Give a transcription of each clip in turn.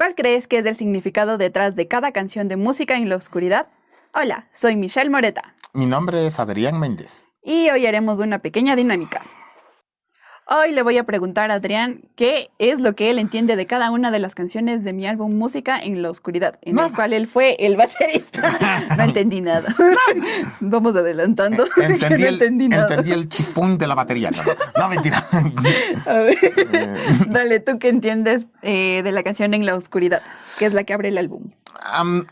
¿Cuál crees que es el significado detrás de cada canción de música en la oscuridad? Hola, soy Michelle Moreta Mi nombre es Adrián Méndez. y hoy haremos una pequeña dinámica. Hoy le voy a preguntar a Adrián qué es lo que él entiende de cada una de las canciones de mi álbum Música en la Oscuridad, en el Nada. cual él fue el baterista. No entendí nada. Vamos adelantando. Que no entendí nada. Entendí el chispón de la batería. No, mentira. A ver, dale, ¿tú qué entiendes de la canción En la Oscuridad? Que es la que abre el álbum.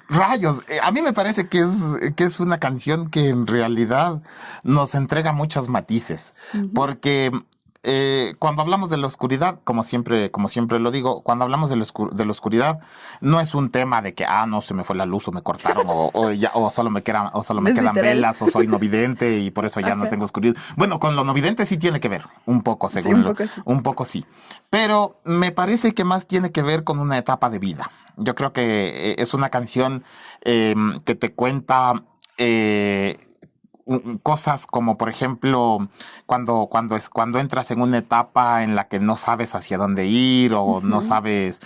Rayos, a mí me parece que es una canción que en realidad nos entrega muchos matices, porque cuando hablamos de la oscuridad, como siempre lo digo, cuando hablamos de de la oscuridad, no es un tema de que, no, se me fue la luz o me cortaron o solo me quedan, Es quedan literal. velas o soy no vidente y por eso ya no Ajá. tengo oscuridad. Bueno, con lo no vidente sí tiene que ver, un poco, Sí, según un poco así. un poco sí, pero me parece que más tiene que ver con una etapa de vida. Yo creo que es una canción que te cuenta cosas como, por ejemplo, cuando entras en una etapa en la que no sabes hacia dónde ir o no sabes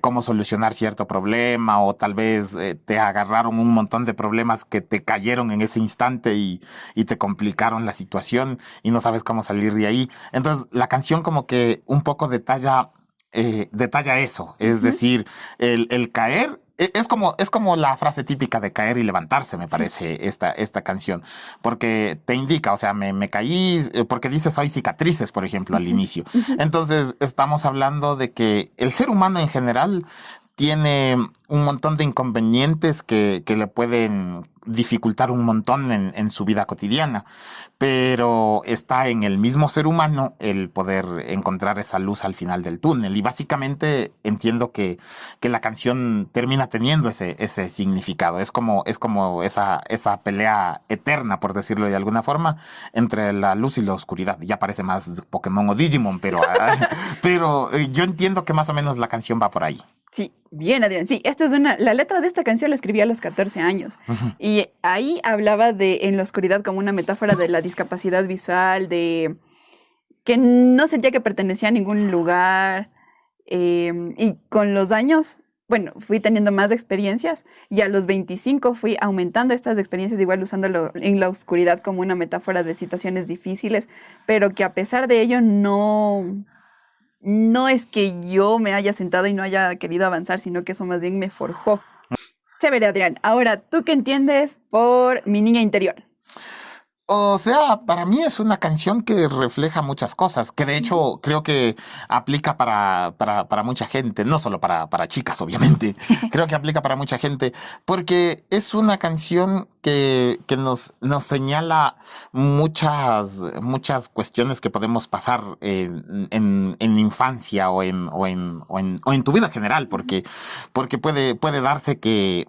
cómo solucionar cierto problema o tal vez te agarraron un montón de problemas que te cayeron en ese instante y te complicaron la situación y no sabes cómo salir de ahí. Entonces, la canción como que un poco detalla eso, es decir, el caer. Es como la frase típica de caer y levantarse, me Sí. parece, esta canción, porque te indica, o sea, me caí, porque dice soy cicatrices, por ejemplo, al inicio. Entonces, estamos hablando de que el ser humano en general tiene un montón de inconvenientes que le pueden dificultar un montón en su vida cotidiana, pero está en el mismo ser humano el poder encontrar esa luz al final del túnel. Y básicamente entiendo que la canción termina teniendo ese significado. Es como esa pelea eterna, por decirlo de alguna forma, entre la luz y la oscuridad. Ya parece más Pokémon o Digimon, pero yo entiendo que más o menos la canción va por ahí. Sí, bien, Adrián. Sí, la letra de esta canción la escribí a los 14 años. Y ahí hablaba de En la oscuridad como una metáfora de la discapacidad visual, de que no sentía que pertenecía a ningún lugar. Y con los años, bueno, fui teniendo más experiencias y a los 25 fui aumentando estas experiencias, igual usándolo en la oscuridad como una metáfora de situaciones difíciles, pero que a pesar de ello no es que yo me haya sentado y no haya querido avanzar, sino que eso más bien me forjó. Chévere, Adrián. Ahora, ¿tú qué entiendes por mi niña interior? O sea, para mí es una canción que refleja muchas cosas, que de Ujú. hecho creo que aplica para mucha gente, no solo para chicas, obviamente, creo que aplica para mucha gente, porque es una canción que nos señala muchas cuestiones que podemos pasar en la infancia o en tu vida general, porque puede darse que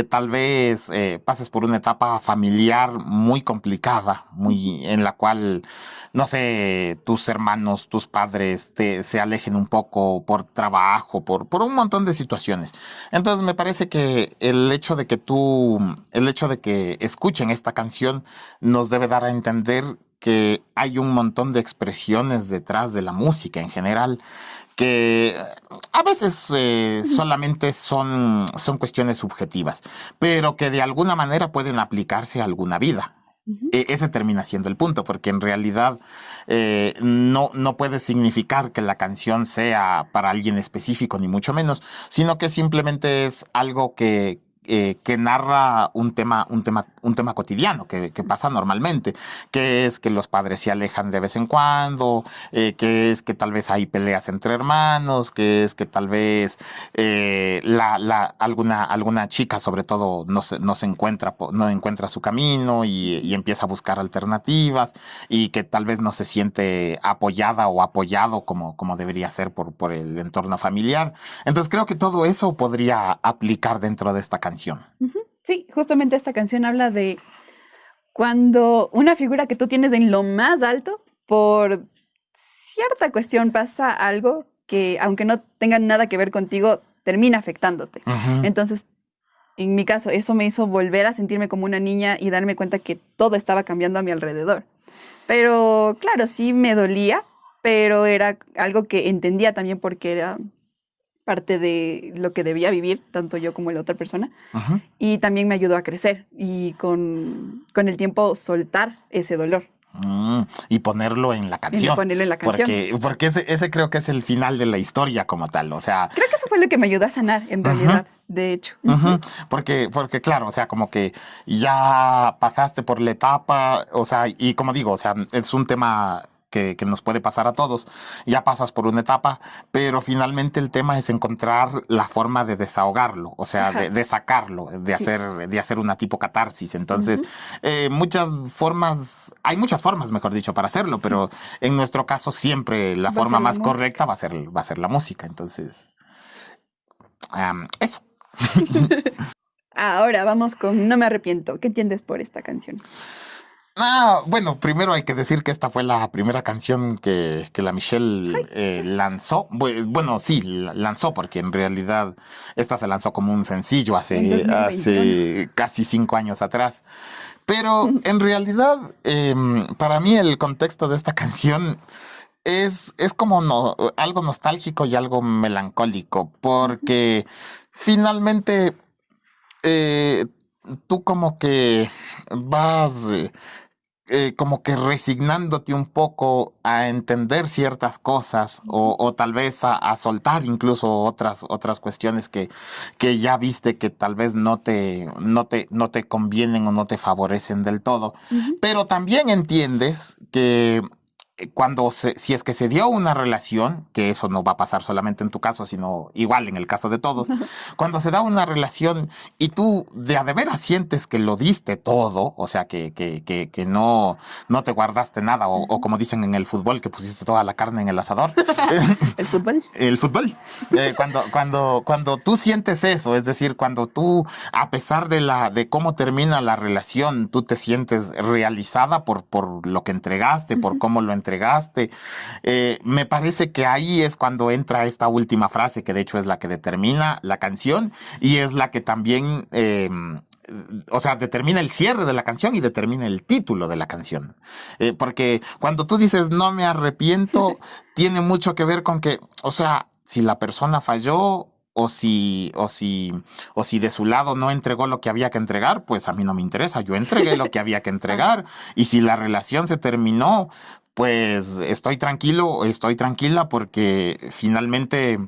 tal vez pases por una etapa familiar muy complicada, en la cual, no sé, tus hermanos, tus padres se alejen un poco por trabajo, por un montón de situaciones. Entonces me parece que el hecho de que escuchen esta canción nos debe dar a entender que hay un montón de expresiones detrás de la música en general que a veces solamente son cuestiones subjetivas, pero que de alguna manera pueden aplicarse a alguna vida. Ujú. Ese termina siendo el punto, porque en realidad no puede significar que la canción sea para alguien específico, ni mucho menos, sino que simplemente es algo que narra un tema cotidiano que pasa normalmente, que es que los padres se alejan de vez en cuando, que es que tal vez hay peleas entre hermanos, que es que tal vez alguna chica sobre todo no se encuentra, no encuentra su camino y empieza a buscar alternativas y que tal vez no se siente apoyada o apoyado como debería ser por el entorno familiar. Entonces creo que todo eso podría aplicar dentro de esta canción. Ujú. Sí, justamente esta canción habla de cuando una figura que tú tienes en lo más alto, por cierta cuestión pasa algo que, aunque no tenga nada que ver contigo, termina afectándote. Ujú. Entonces, en mi caso, eso me hizo volver a sentirme como una niña y darme cuenta que todo estaba cambiando a mi alrededor. Pero claro, sí me dolía, pero era algo que entendía también porque era parte de lo que debía vivir, tanto yo como la otra persona. Ujú. Y también me ayudó a crecer y con el tiempo soltar ese dolor Y ponerlo en la y canción, ponerlo en la canción. porque ese creo que es el final de la historia como tal, o sea, Creo que eso fue lo que me ayudó a sanar, en ujú, realidad, de hecho. ujú, porque claro, o sea, como que ya pasaste por la etapa, o sea, y como digo, o sea, es un tema que nos puede pasar a todos, ya pasas por una etapa, pero finalmente el tema es encontrar la forma de desahogarlo, o sea, Ajá, de sacarlo, sí. de hacer una tipo catarsis. Entonces, Ujú, hay muchas formas, mejor dicho, para hacerlo, sí, pero en nuestro caso siempre la va a forma ser la más música. correcta va a ser la música. Entonces, eso. Ahora vamos con No me arrepiento. ¿Qué entiendes por esta canción? Bueno, primero hay que decir que esta fue la primera canción que la Michelle lanzó. Bueno, sí, lanzó, porque en realidad esta se lanzó como un sencillo En 2021. hace casi 5 años atrás. Pero en realidad, para mí el contexto de esta canción es como algo nostálgico y algo melancólico, Ujú, porque finalmente eh, tú como que vas como que resignándote un poco a entender ciertas cosas ujú, o tal vez a soltar incluso otras cuestiones que ya viste que tal vez no te convienen o no te favorecen del todo. ujú. Pero también entiendes que si es que se dio una relación, que eso no va a pasar solamente en tu caso, sino igual en el caso de todos, cuando se da una relación y tú de veras sientes que lo diste todo, o sea, que no te guardaste nada, o Ujú. como dicen en el fútbol, que pusiste toda la carne en el asador. El fútbol. El fútbol. Cuando tú sientes eso, es decir, cuando tú, a pesar de cómo termina la relación, tú te sientes realizada por lo que entregaste, por Ujú. cómo lo entregaste, me parece que ahí es cuando entra esta última frase, que de hecho es la que determina la canción y es la que también o sea, determina el cierre de la canción y determina el título de la canción. Porque cuando tú dices no me arrepiento, tiene mucho que ver con que, o sea, si la persona falló o si de su lado no entregó lo que había que entregar, pues a mí no me interesa. Yo entregué lo que había que Ajá. entregar y si la relación se terminó, pues estoy tranquilo, estoy tranquila porque finalmente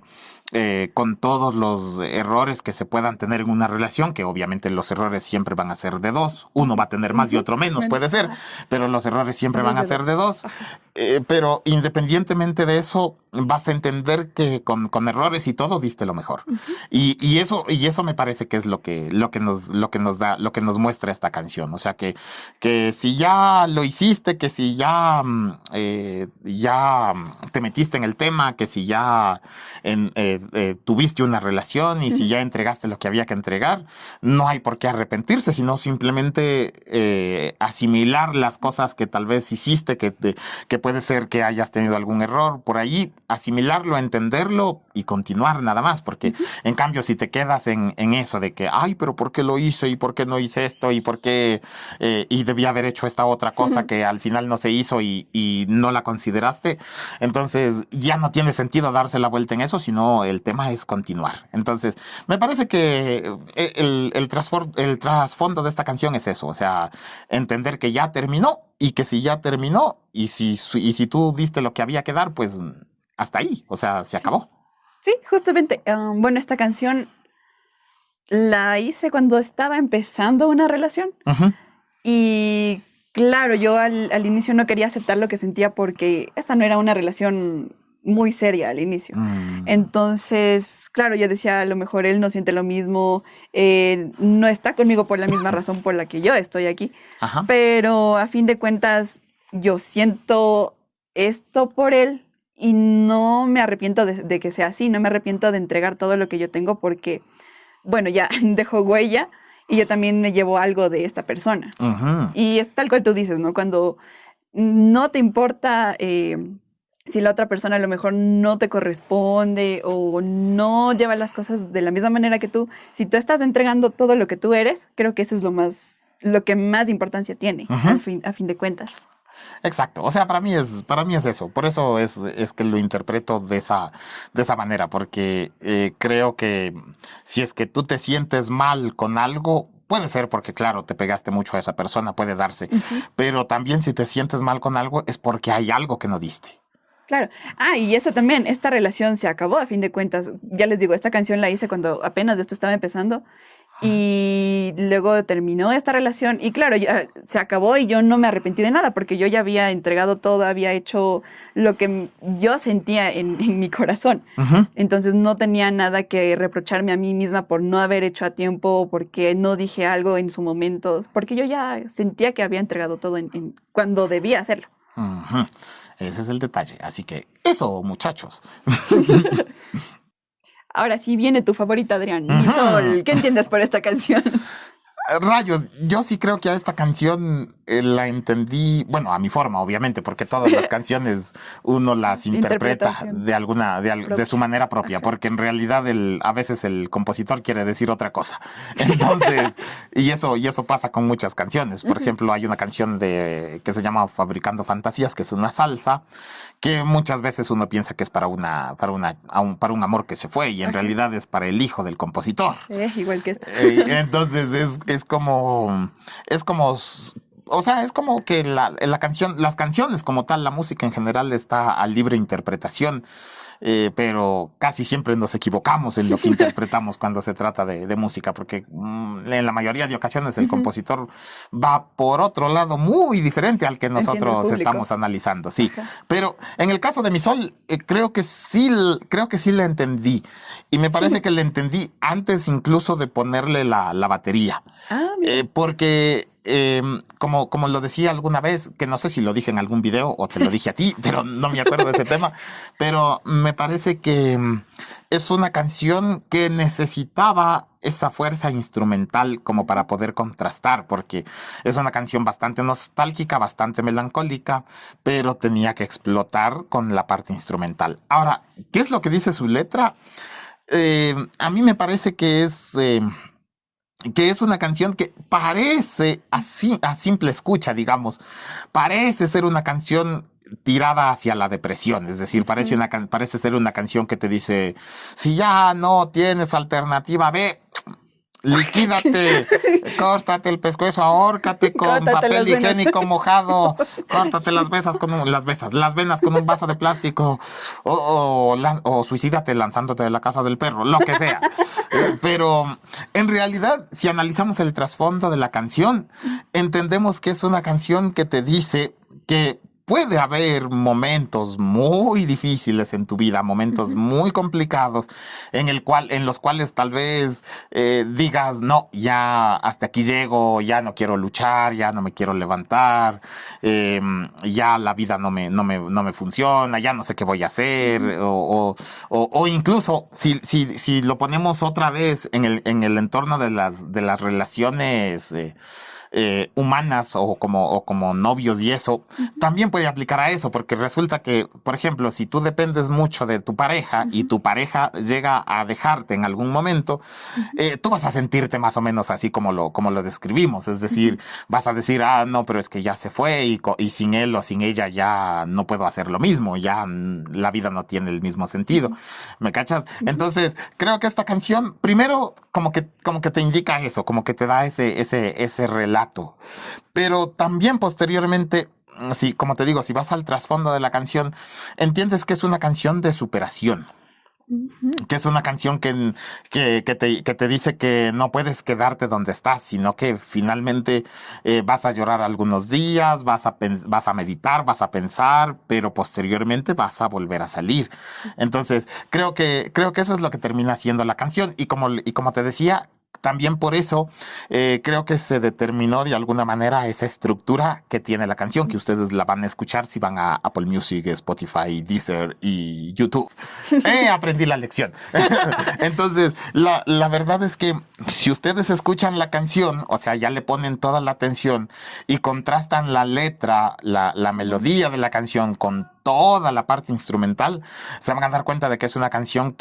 con todos los errores que se puedan tener en una relación, que obviamente los errores siempre van a ser de dos, uno va a tener más y Ujú. otro menos, puede Menos. ser, Ajá. pero los errores siempre Somos van a de ser de dos. dos. Ajá. Pero independientemente de eso, vas a entender que con errores y todo diste lo mejor. Ujú. Y eso me parece que es lo que nos da, lo que nos muestra esta canción. O sea que si ya lo hiciste, que si ya te metiste en el tema, que si ya tuviste una relación y si ya entregaste lo que había que entregar, no hay por qué arrepentirse, sino simplemente asimilar las cosas que tal vez hiciste, que puede ser que hayas tenido algún error por ahí, asimilarlo, entenderlo y continuar nada más, porque Ujú. en cambio si te quedas en eso de que, ay, pero ¿por qué lo hice? ¿Y por qué no hice esto? ¿Y por qué? Y debía haber hecho esta otra cosa que al final no se hizo y no la consideraste, entonces ya no tiene sentido darse la vuelta en eso, sino el tema es continuar. Entonces, me parece que el trasfondo de esta canción es eso, o sea, entender que ya terminó y que si ya terminó y si tú diste lo que había que dar, pues hasta ahí, o sea, se Sí, acabó. sí, justamente. Bueno, esta canción la hice cuando estaba empezando una relación Ujú. y claro, yo al inicio no quería aceptar lo que sentía porque esta no era una relación muy seria al inicio. Mm, Entonces, claro, yo decía, a lo mejor él no siente lo mismo, no está conmigo por la misma razón por la que yo estoy aquí, ajá. pero a fin de cuentas yo siento esto por él y no me arrepiento de que sea así, no me arrepiento de entregar todo lo que yo tengo porque bueno, ya dejó huella y yo también me llevo algo de esta persona. Ujú. Y es tal cual tú dices, ¿no? Cuando no te importa si la otra persona a lo mejor no te corresponde o no lleva las cosas de la misma manera que tú, si tú estás entregando todo lo que tú eres, creo que eso es lo que más importancia tiene, Ujú. a fin de cuentas. Exacto, o sea, para mí es eso, por eso es que lo interpreto de esa manera, porque creo que si es que tú te sientes mal con algo, puede ser porque, claro, te pegaste mucho a esa persona, puede darse, Ujú. pero también si te sientes mal con algo es porque hay algo que no diste. Claro. Ah, y eso también, esta relación se acabó a fin de cuentas. Ya les digo, esta canción la hice cuando apenas esto estaba empezando y luego terminó esta relación y claro, ya se acabó y yo no me arrepentí de nada porque yo ya había entregado todo, había hecho lo que yo sentía en mi corazón. Ujú. Entonces no tenía nada que reprocharme a mí misma por no haber hecho a tiempo, porque no dije algo en su momento, porque yo ya sentía que había entregado todo cuando debía hacerlo. Ujú. Ese es el detalle. Así que eso, muchachos. Ahora sí viene tu favorita, Adrián. Mi Ujú. sol. ¿Qué entiendes por esta canción? Rayos, yo sí creo que a esta canción la entendí, bueno, a mi forma, obviamente, porque todas las canciones uno las interpreta Interpretación de alguna, de su propia. manera propia, Ajá. porque en realidad a veces el compositor quiere decir otra cosa. Entonces, y eso pasa con muchas canciones. Por Ujú. ejemplo, hay una canción que se llama Fabricando Fantasías, que es una salsa, que muchas veces uno piensa que es para un amor que se fue, y en Ajá. realidad es para el hijo del compositor. Igual que esta. Entonces es como, o sea, es como que la canción, las canciones como tal, la música en general está a libre interpretación, pero casi siempre nos equivocamos en lo que interpretamos cuando se trata de música, porque en la mayoría de ocasiones el Ujú. compositor va por otro lado muy diferente al que Entiende el nosotros público. estamos analizando, sí. Ajá. Pero en el caso de Mi Sol, creo que sí la entendí. Y me parece que la entendí antes incluso de ponerle la batería. Ah, mira. Porque, como lo decía alguna vez, que no sé si lo dije en algún video o te lo dije a ti, pero no me acuerdo de ese tema, pero me parece que es una canción que necesitaba esa fuerza instrumental como para poder contrastar, porque es una canción bastante nostálgica, bastante melancólica, pero tenía que explotar con la parte instrumental. Ahora, ¿qué es lo que dice su letra? A mí me parece que es una canción que parece así, a simple escucha, digamos, parece ser una canción tirada hacia la depresión, es decir, Ujú. parece ser una canción que te dice, si ya no tienes alternativa B, liquídate, córtate el pescuezo, ahórcate con Córtate papel las venas. higiénico mojado, córtate las venas con un vaso de plástico, o suicídate lanzándote de la casa del perro, lo que sea. Pero en realidad, si analizamos el trasfondo de la canción, entendemos que es una canción que te dice que puede haber momentos muy difíciles en tu vida, momentos Ujú. muy complicados, en los cuales tal vez digas, no, ya hasta aquí llego, ya no quiero luchar, ya no me quiero levantar, eh, ya la vida no me funciona, ya no sé qué voy a hacer, Ujú. o incluso si lo ponemos otra vez en el entorno de las relaciones humanas o como novios y eso, Ujú. también puede aplicar a eso, porque resulta que, por ejemplo, si tú dependes mucho de tu pareja y Ujú. tu pareja llega a dejarte en algún momento, Ujú. tú vas a sentirte más o menos así como lo describimos, es Ujú. decir, vas a decir, ah, no, pero es que ya se fue y sin él o sin ella ya no puedo hacer lo mismo, ya la vida no tiene el mismo sentido, Ujú. ¿me cachas? Ujú. Entonces, creo que esta canción, primero, como que te indica eso, como que te da ese relato, pero también posteriormente, sí, como te digo, si vas al trasfondo de la canción, entiendes que es una canción de superación, Ujú. que es una canción que te dice que no puedes quedarte donde estás, sino que finalmente vas a llorar algunos días, vas a meditar, vas a pensar, pero posteriormente vas a volver a salir. Entonces, creo que eso es lo que termina siendo la canción. Y como te decía, también por eso creo que se determinó de alguna manera esa estructura que tiene la canción, que ustedes la van a escuchar si van a Apple Music, Spotify, Deezer y YouTube. Aprendí la lección. Entonces, la verdad es que si ustedes escuchan la canción, o sea, ya le ponen toda la atención y contrastan la letra, la Ujú. melodía de la canción con toda la parte instrumental, se van a dar cuenta de que es una canción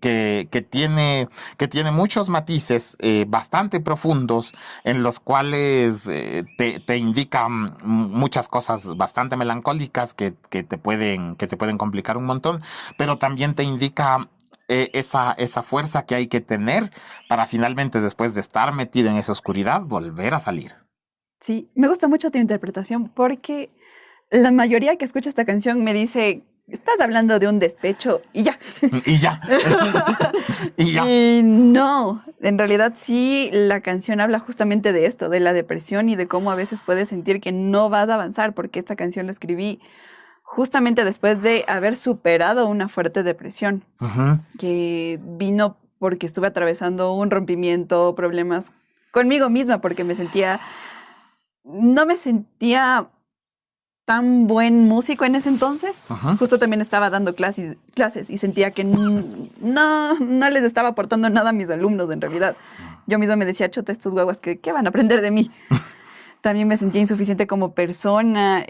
que tiene muchos matices bastante profundos en los cuales te indican muchas cosas bastante melancólicas que te pueden complicar un montón, pero también te indica esa fuerza que hay que tener para finalmente, después de estar metido en esa oscuridad, volver a salir. Sí, me gusta mucho tu interpretación porque la mayoría que escucha esta canción me dice, estás hablando de un despecho y ya. Y ya. Y ya. Y no, en realidad sí, la canción habla justamente de esto, de la depresión y de cómo a veces puedes sentir que no vas a avanzar, porque esta canción la escribí justamente después de haber superado una fuerte depresión, Ujú, que vino porque estuve atravesando un rompimiento, problemas conmigo misma, porque no me sentía tan buen músico en ese entonces. ujú. Justo también estaba dando clases y sentía que no les estaba aportando nada a mis alumnos en realidad. Yo misma me decía, chota, estos guaguas, ¿qué van a aprender de mí? También me sentía insuficiente como persona.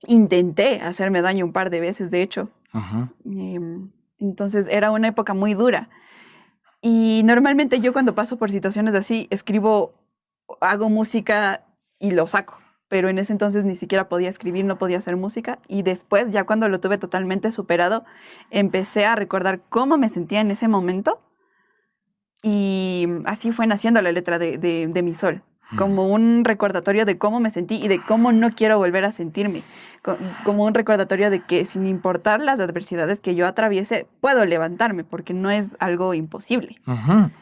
Intenté hacerme daño un par de veces, de hecho. Ujú. Entonces era una época muy dura. Y normalmente yo cuando paso por situaciones así, escribo, hago música y lo saco. Pero en ese entonces ni siquiera podía escribir, no podía hacer música. Y después, ya cuando lo tuve totalmente superado, empecé a recordar cómo me sentía en ese momento. Y así fue naciendo la letra de Mi Sol, como un recordatorio de cómo me sentí y de cómo no quiero volver a sentirme, como un recordatorio de que sin importar las adversidades que yo atraviese, puedo levantarme porque no es algo imposible. Ujú.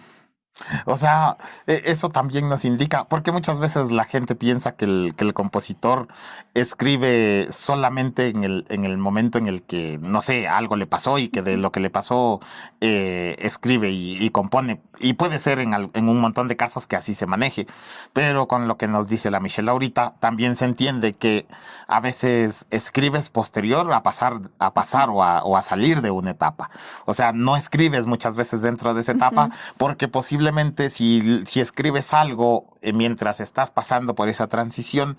O sea, eso también nos indica, porque muchas veces la gente piensa que el compositor escribe solamente en el momento en el que, no sé, algo le pasó y que de lo que le pasó escribe y compone. Y puede ser en un montón de casos que así se maneje. Pero con lo que nos dice la Michelle ahorita, también se entiende que a veces escribes posterior a pasar o a salir de una etapa. O sea, no escribes muchas veces dentro de esa etapa Ujú. porque posiblemente si escribes algo mientras estás pasando por esa transición,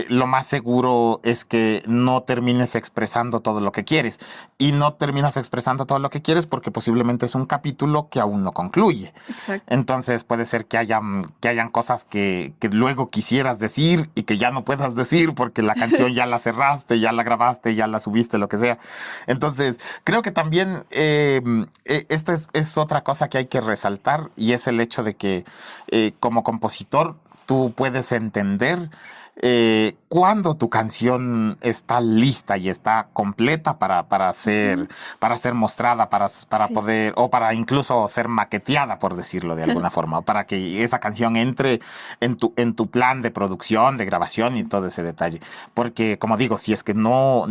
lo más seguro es que no termines expresando todo lo que quieres. Y no terminas expresando todo lo que quieres porque posiblemente es un capítulo que aún no concluye. Exacto. Entonces puede ser que hayan cosas que luego quisieras decir y que ya no puedas decir porque la canción ya la cerraste, ya la grabaste, ya la subiste, lo que sea. Entonces, creo que también esto es otra cosa que hay que resaltar y es el hecho de que como compositor tú puedes entender cuando tu canción está lista y está completa Ujú. para ser mostrada, para Sí. poder, o para incluso ser maqueteada, por decirlo de alguna forma, o para que esa canción entre en tu plan de producción, de grabación y todo ese detalle. Porque, como digo, si es que no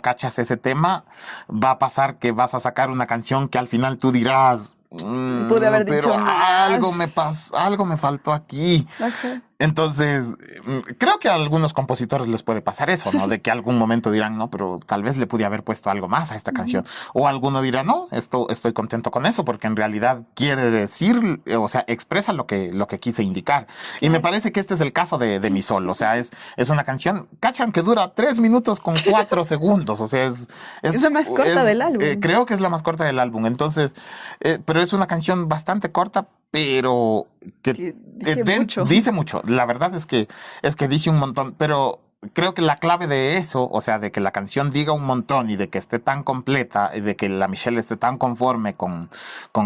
cachas ese tema, va a pasar que vas a sacar una canción que al final tú dirás, Pude haber pero dicho más. algo me faltó aquí. Ajá. Entonces, creo que a algunos compositores les puede pasar eso, ¿no? De que algún momento dirán, no, pero tal vez le pude haber puesto algo más a esta canción. Ujú. O alguno dirá, no, estoy contento con eso, porque en realidad quiere decir, o sea, expresa lo que quise indicar. Y me Claro. parece que este es el caso de Mi Sí, Sol. sí, O sí. sea, es una canción, cachan que dura 3 minutos con 4 segundos. O sea, Es la más corta del álbum. creo que es la más corta del álbum. Entonces, pero es una canción bastante corta, pero que Que dije mucho. dice mucho. La verdad es que dice un montón, pero creo que la clave de eso, o sea, de que la canción diga un montón y de que esté tan completa y de que la Michelle esté tan conforme con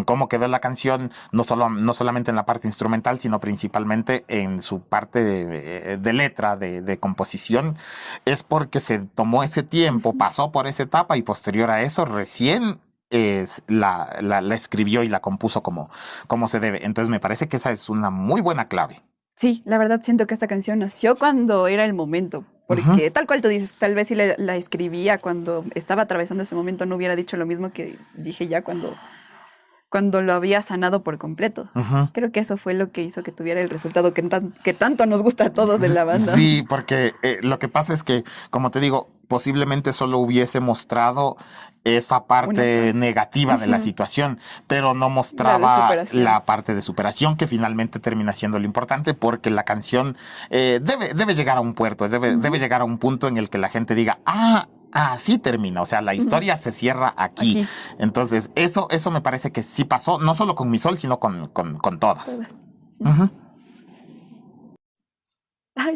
cómo quedó la canción, no solamente en la parte instrumental, sino principalmente en su parte de letra, de composición, es porque se tomó ese tiempo, Ujú. pasó por esa etapa y posterior a eso recién la escribió y la compuso como se debe. Entonces me parece que esa es una muy buena clave. Sí, la verdad siento que esta canción nació cuando era el momento, Ujú, porque tal cual tú dices, tal vez si la escribía cuando estaba atravesando ese momento no hubiera dicho lo mismo que dije ya cuando lo había sanado por completo. ujú. Creo que eso fue lo que hizo que tuviera el resultado que tanto nos gusta a todos de la banda. Sí, porque lo que pasa es que, como te digo, posiblemente solo hubiese mostrado esa Una parte parte. negativa de la Ujú. situación, pero no La de mostraba superación. la parte de superación que finalmente termina siendo lo importante porque la canción debe llegar a un puerto, debe Ujú. llegar a un punto en el que la gente diga, ah, así termina, o sea, la historia se cierra aquí. Entonces, eso me parece que sí pasó, no solo con Mi Sol, sino con todas.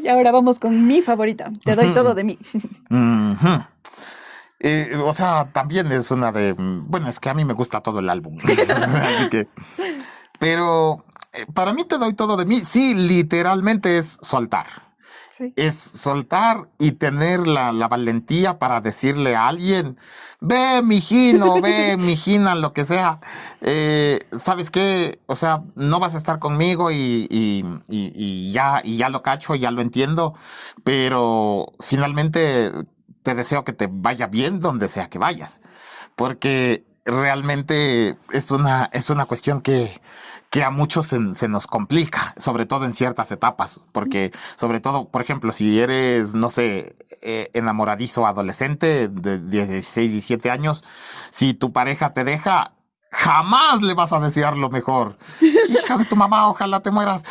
Y ahora vamos con mi favorita. Te doy todo de mí. O sea, también es una de... Bueno, es que a mí me gusta todo el álbum. Así que... Pero para mí Te doy todo de mí, sí, literalmente es soltar. Sí. Es soltar y tener la valentía para decirle a alguien, ve, mijino, ve, mijina, lo que sea. ¿Sabes qué? O sea, no vas a estar conmigo y ya lo cacho, ya lo entiendo, pero finalmente te deseo que te vaya bien donde sea que vayas. Porque realmente es una cuestión que a muchos se nos complica, sobre todo en ciertas etapas, porque sobre todo, por ejemplo, si eres, no sé, enamoradizo adolescente de 16, 17 años, si tu pareja te deja, jamás le vas a desear lo mejor. Hija de tu mamá, ojalá te mueras.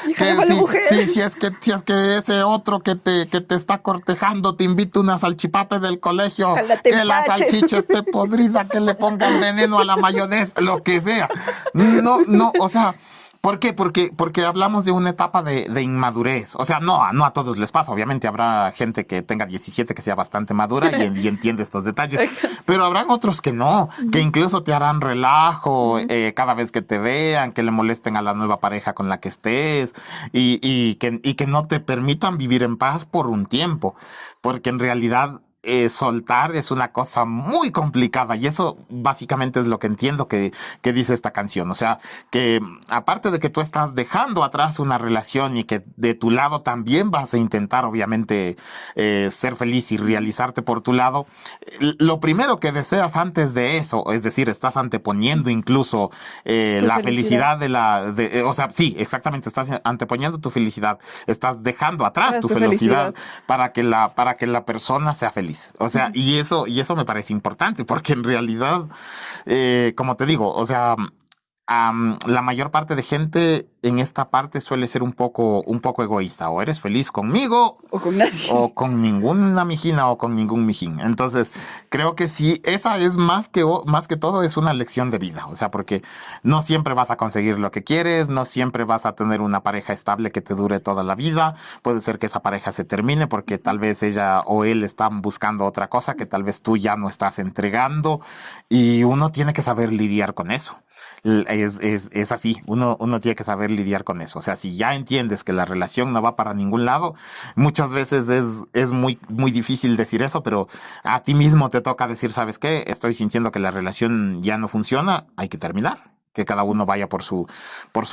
Si es que ese otro que te está cortejando te invita una salchipape del colegio, que la salchicha esté podrida, que le pongan veneno a la mayonesa, lo que sea. No, o sea, ¿por qué? Porque hablamos de una etapa de inmadurez. O sea, no a todos les pasa. Obviamente habrá gente que tenga 17 que sea bastante madura y entiende estos detalles. Pero habrán otros que no, que incluso te harán relajo cada vez que te vean, que le molesten a la nueva pareja con la que estés y que no te permitan vivir en paz por un tiempo. Porque en realidad... soltar es una cosa muy complicada y eso básicamente es lo que entiendo que dice esta canción. O sea, que aparte de que tú estás dejando atrás una relación y que de tu lado también vas a intentar obviamente ser feliz y realizarte por tu lado, lo primero que deseas antes de eso, es decir, estás anteponiendo incluso la felicidad o sea, sí, exactamente, estás anteponiendo tu felicidad, estás dejando atrás tu felicidad para que la persona sea feliz. O sea, y eso me parece importante, porque en realidad, como te digo, o sea, la mayor parte de gente en esta parte suele ser un poco egoísta. O eres feliz conmigo, o con nadie, o con ninguna mijina, o con ningún mijín. Entonces, creo que sí, esa es más que todo, es una lección de vida. O sea, porque no siempre vas a conseguir lo que quieres, no siempre vas a tener una pareja estable que te dure toda la vida. Puede ser que esa pareja se termine porque tal vez ella o él están buscando otra cosa que tal vez tú ya no estás entregando. Y uno tiene que saber lidiar con eso. Es así, uno tiene que saber lidiar con eso. O sea, si ya entiendes que la relación no va para ningún lado, muchas veces es muy, muy difícil decir eso, pero a ti mismo te toca decir, ¿sabes qué? Estoy sintiendo que la relación ya no funciona, hay que terminar. Que cada uno vaya por su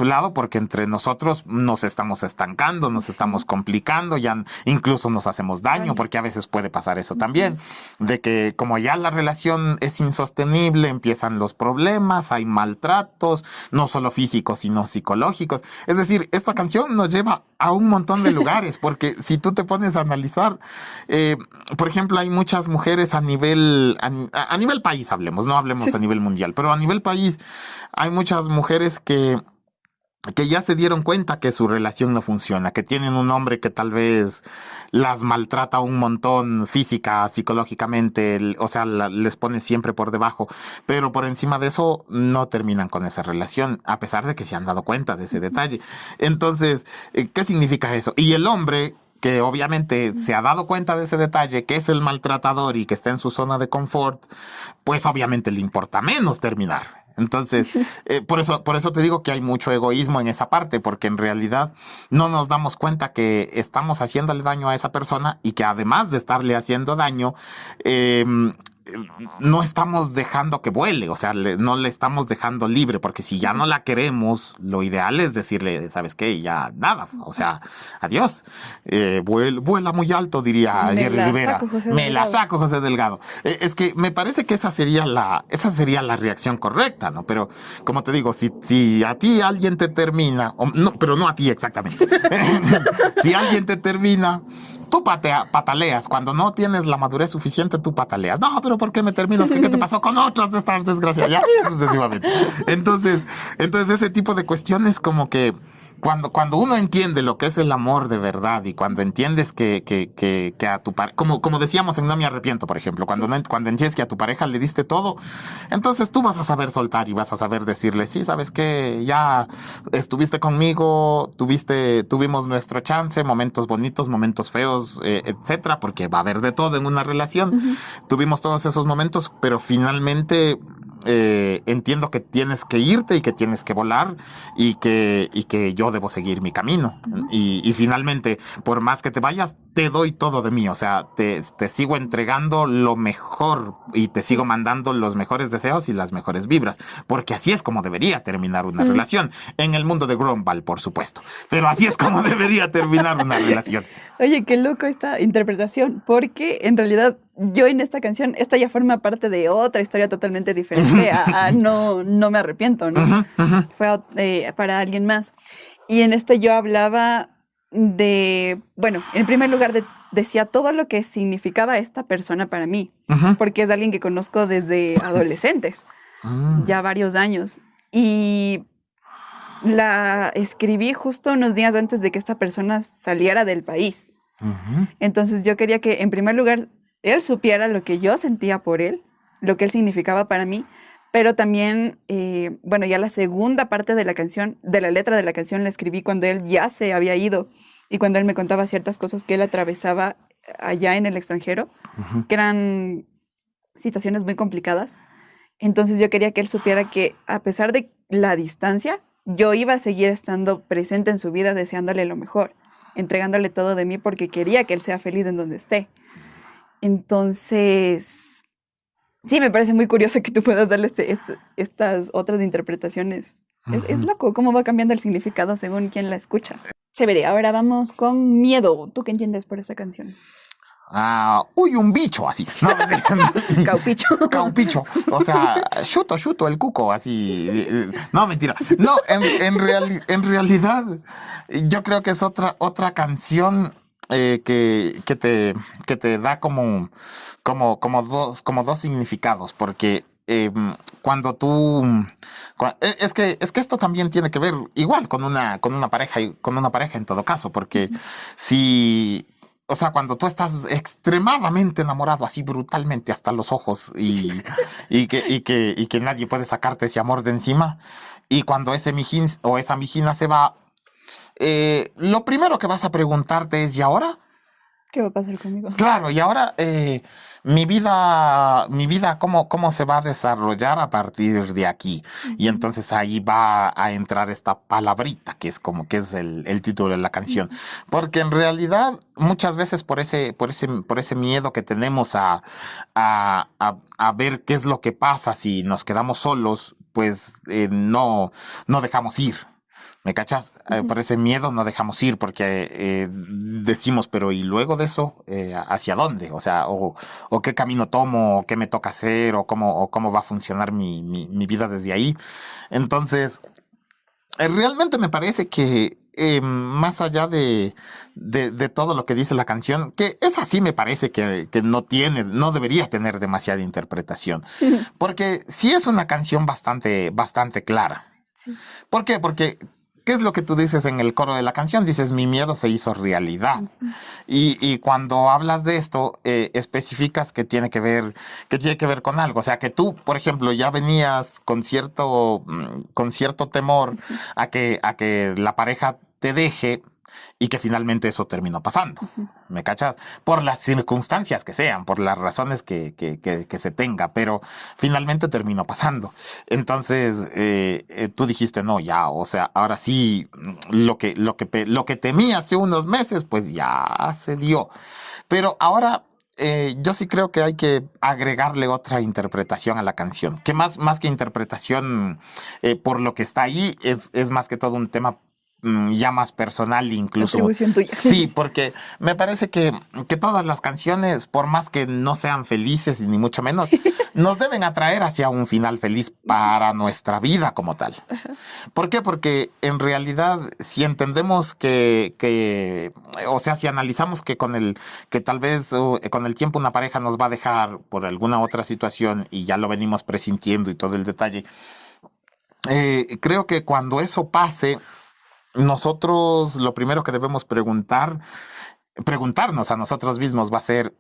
lado, porque entre nosotros nos estamos estancando, nos estamos complicando, ya incluso nos hacemos daño, porque a veces puede pasar eso también, de que como ya la relación es insostenible, empiezan los problemas, hay maltratos, no solo físicos, sino psicológicos. Es decir, esta canción nos lleva a un montón de lugares, porque si tú te pones a analizar, por ejemplo, hay muchas mujeres a nivel país, no hablemos a nivel mundial, pero a nivel país hay muchas mujeres que ya se dieron cuenta que su relación no funciona, que tienen un hombre que tal vez las maltrata un montón física, psicológicamente, o sea, les pone siempre por debajo, pero por encima de eso no terminan con esa relación, a pesar de que se han dado cuenta de ese detalle. Entonces, ¿qué significa eso? Y el hombre, que obviamente se ha dado cuenta de ese detalle, que es el maltratador y que está en su zona de confort, pues obviamente le importa menos terminar. Entonces, por eso te digo que hay mucho egoísmo en esa parte, porque en realidad no nos damos cuenta que estamos haciéndole daño a esa persona y que además de estarle haciendo daño, no estamos dejando que vuele, o sea, no le estamos dejando libre, porque si ya no la queremos, lo ideal es decirle, ¿sabes qué? Ya nada, o sea, adiós. Vuela muy alto, diría Jerry Rivera. Me la saco, José Delgado. Es que me parece que esa sería la reacción correcta, ¿no? Pero, como te digo, si a ti alguien te termina, no, pero no a ti exactamente. Si alguien te termina, tú pataleas. Cuando no tienes la madurez suficiente, tú pataleas. No, pero ¿por qué me terminas? ¿Qué te pasó con otras de estas desgracias? Y así sucesivamente. Entonces, ese tipo de cuestiones como que cuando uno entiende lo que es el amor de verdad y cuando entiendes que a tu pareja, como decíamos en No me arrepiento, por ejemplo, cuando, Sí. cuando entiendes que a tu pareja le diste todo, entonces tú vas a saber soltar y vas a saber decirle, sí, sabes que ya estuviste conmigo, tuvimos nuestro chance, momentos bonitos, momentos feos, etcétera, porque va a haber de todo en una relación. Ujú. Tuvimos todos esos momentos, pero finalmente entiendo que tienes que irte y que tienes que volar y que yo debo seguir mi camino. Ujú. Y finalmente, por más que te vayas, te doy todo de mí. O sea, te sigo entregando lo mejor y te sigo Sí. mandando los mejores deseos y las mejores vibras. Porque así es como debería terminar una Mm. relación. En el mundo de Grumbal, por supuesto. Pero así es como debería terminar una relación. Oye, qué loco esta interpretación, porque en realidad yo en esta canción, esta ya forma parte de otra historia totalmente diferente a no, no me arrepiento, ¿no? Ujú, ujú, Fue para alguien más. Y en este yo hablaba de, bueno, en primer lugar decía todo lo que significaba esta persona para mí, ujú. porque es alguien que conozco desde adolescentes, Mm, ya varios años. Y la escribí justo unos días antes de que esta persona saliera del país. ujú, Entonces yo quería que en primer lugar él supiera lo que yo sentía por él, lo que él significaba para mí, pero también, bueno, ya la segunda parte de la canción, de la letra de la canción la escribí cuando él ya se había ido y cuando él me contaba ciertas cosas que él atravesaba allá en el extranjero, ujú. que eran situaciones muy complicadas. Entonces yo quería que él supiera que a pesar de la distancia, yo iba a seguir estando presente en su vida, deseándole lo mejor, entregándole todo de mí porque quería que él sea feliz en donde esté. Entonces, sí, me parece muy curioso que tú puedas darle estas otras interpretaciones. Es Ujú. loco cómo va cambiando el significado según quien la escucha. Chévere, ahora vamos con Miedo. ¿Tú qué entiendes por esa canción? Uy, un bicho así. No, Caupicho. caupicho. O sea, chuto, el cuco, así. No, mentira. No, en realidad, yo creo que es otra canción que te da como dos significados, porque cuando tú es que esto también tiene que ver igual con una pareja y con una pareja en todo caso, porque Ujú. si o sea, cuando tú estás extremadamente enamorado, así brutalmente hasta los ojos, y que nadie puede sacarte ese amor de encima, y cuando ese mijín o esa mijina se va, lo primero que vas a preguntarte es, ¿y ahora? ¿Qué va a pasar conmigo? Claro, y ahora mi vida, ¿cómo se va a desarrollar a partir de aquí? Y Ujú, entonces ahí va a entrar esta palabrita, que es como que es el título de la canción. ujú, Porque en realidad, muchas veces por ese miedo que tenemos a ver qué es lo que pasa si nos quedamos solos, pues no dejamos ir. ¿Me cachas? ujú. Por ese miedo no dejamos ir porque decimos, pero ¿y luego de eso hacia dónde? O sea, o qué camino tomo, o qué me toca hacer, o cómo va a funcionar mi vida desde ahí. Entonces, realmente me parece que más allá de todo lo que dice la canción, que esa sí me parece que no debería tener demasiada interpretación. Porque sí es una canción bastante, bastante clara. Sí. ¿Por qué? Porque, ¿qué es lo que tú dices en el coro de la canción? Dices, mi miedo se hizo realidad. Ujú, Y cuando hablas de esto, especificas que tiene que ver con algo. O sea, que tú, por ejemplo, ya venías con cierto temor ujú, a que la pareja te deje y que finalmente eso terminó pasando. ujú. ¿Me cachas? Por las circunstancias que sean, por las razones que se tenga, pero finalmente terminó pasando. Entonces, tú dijiste, no, ya, o sea, ahora sí, lo que temí hace unos meses, pues ya se dio. Pero ahora yo sí creo que hay que agregarle otra interpretación a la canción, que más que interpretación por lo que está ahí, es más que todo un tema ya más personal, incluso. Atribución tuya. Sí, porque me parece que todas las canciones, por más que no sean felices, ni mucho menos, nos deben atraer hacia un final feliz para nuestra vida como tal. Ajá. ¿Por qué? Porque en realidad, si entendemos o sea, si analizamos que tal vez con el tiempo una pareja nos va a dejar por alguna otra situación y ya lo venimos presintiendo y todo el detalle, creo que cuando eso pase, nosotros lo primero que debemos preguntarnos a nosotros mismos va a ser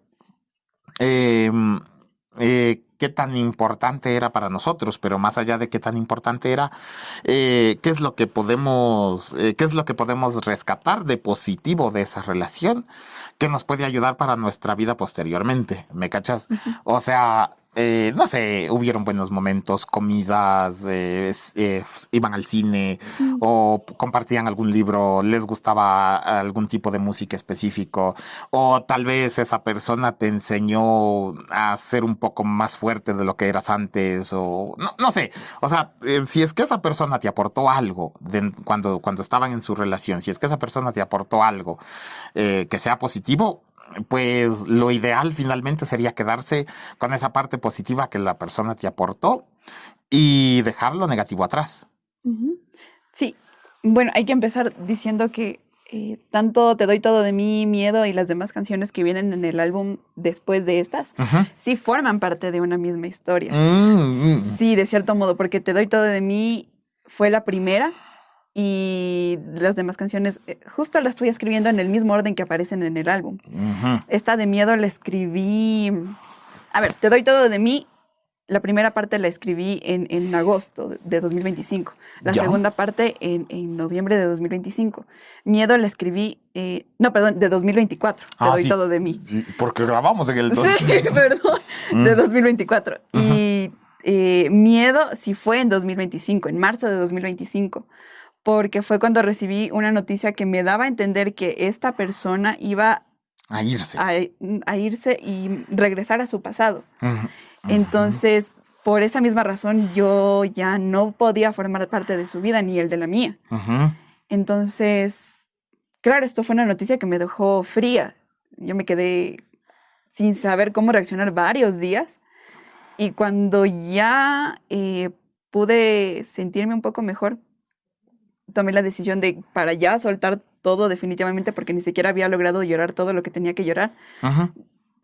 qué tan importante era para nosotros, pero más allá de qué tan importante era, qué es lo que podemos rescatar de positivo de esa relación que nos puede ayudar para nuestra vida posteriormente, ¿me cachas? Ujú. O sea, no sé, hubieron buenos momentos, comidas, iban al cine Mm. o compartían algún libro, les gustaba algún tipo de música específico, o tal vez esa persona te enseñó a ser un poco más fuerte de lo que eras antes, o no sé. O sea, si es que esa persona te aportó algo cuando estaban en su relación, si es que esa persona te aportó algo que sea positivo, pues lo ideal finalmente sería quedarse con esa parte positiva que la persona te aportó y dejar lo negativo atrás. Ujú. Sí, bueno, hay que empezar diciendo que tanto Te doy todo de mí, Miedo y las demás canciones que vienen en el álbum después de estas, Ujú. sí forman parte de una misma historia. Mm. Sí, de cierto modo, porque Te doy todo de mí fue la primera y las demás canciones justo las estoy escribiendo en el mismo orden que aparecen en el álbum. Ujú. Esta de Miedo la escribí... A ver, Te doy todo de mí. La primera parte la escribí en agosto de 2025. La ¿Ya? segunda parte en noviembre de 2025. Miedo la escribí... no, perdón, de 2024. Te doy Sí, todo de mí. sí, porque grabamos en el Sí, 2000. perdón, de 2024. Ujú. Y Miedo sí fue en 2025, en marzo de 2025, porque fue cuando recibí una noticia que me daba a entender que esta persona iba A irse. a irse y regresar a su pasado. Ujú. Entonces, por esa misma razón, yo ya no podía formar parte de su vida ni el de la mía. Ujú. Entonces, claro, esto fue una noticia que me dejó fría. Yo me quedé sin saber cómo reaccionar varios días. Y cuando ya pude sentirme un poco mejor, tomé la decisión de para ya soltar todo definitivamente porque ni siquiera había logrado llorar todo lo que tenía que llorar. Ujú.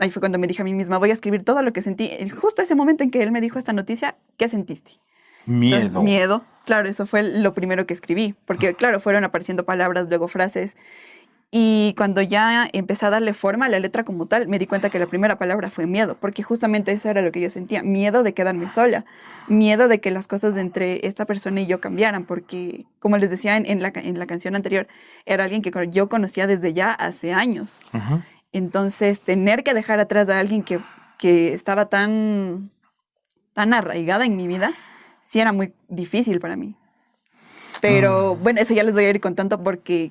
Ahí fue cuando me dije a mí misma, voy a escribir todo lo que sentí. Justo ese momento en que él me dijo esta noticia, ¿qué sentiste? Entonces, Miedo. miedo. Claro, eso fue lo primero que escribí, porque claro, fueron apareciendo palabras, luego frases. Y cuando ya empecé a darle forma a la letra como tal, me di cuenta que la primera palabra fue miedo, porque justamente eso era lo que yo sentía, miedo de quedarme sola, miedo de que las cosas de entre esta persona y yo cambiaran, porque como les decía en la canción anterior, era alguien que yo conocía desde ya hace años. Ujú. Entonces, tener que dejar atrás a alguien que estaba tan, tan arraigada en mi vida, sí era muy difícil para mí. Pero bueno, eso ya les voy a ir contando porque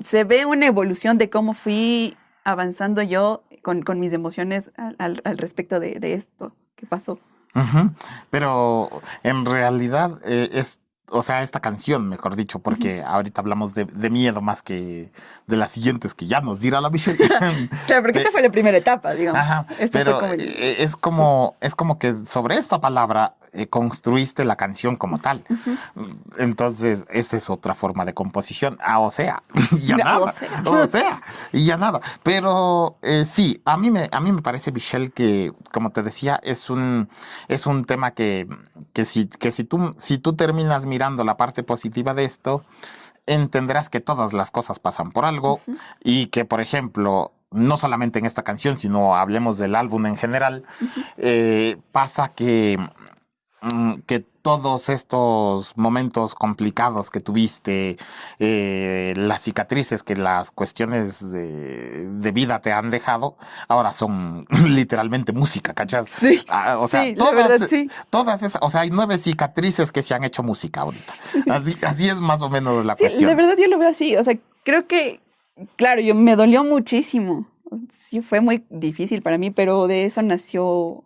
se ve una evolución de cómo fui avanzando yo con mis emociones al respecto de esto que pasó. Ujú. Pero en realidad o sea, esta canción, mejor dicho, Ujú. porque ahorita hablamos de miedo más que de las siguientes que ya nos dirá la Michelle. Claro, porque esta Pe- fue la primera etapa, digamos. Ajá, Esto fue pero como sus- es como que sobre esta palabra construiste la canción como tal. Ujú. Entonces, esa es otra forma de composición. O sea, ya O nada, sea. o sea, y ya nada. Pero sí, a mí me parece, Michelle, que, como te decía, es un tema si tú terminas mirando la parte positiva de esto, entenderás que todas las cosas pasan por algo Ujú, y que, por ejemplo, no solamente en esta canción, sino hablemos del álbum en general, ujú. pasa que todos estos momentos complicados que tuviste, las cicatrices que las cuestiones de vida te han dejado, ahora son literalmente música, ¿cachas? Sí, O sea, sí, la verdad sí. todas esas, o sea, hay 9 cicatrices que se han hecho música ahorita. Así es más o menos la Sí, la cuestión. verdad yo lo veo así. O sea, creo que, claro, me dolió muchísimo. Sí, fue muy difícil para mí, pero de eso nació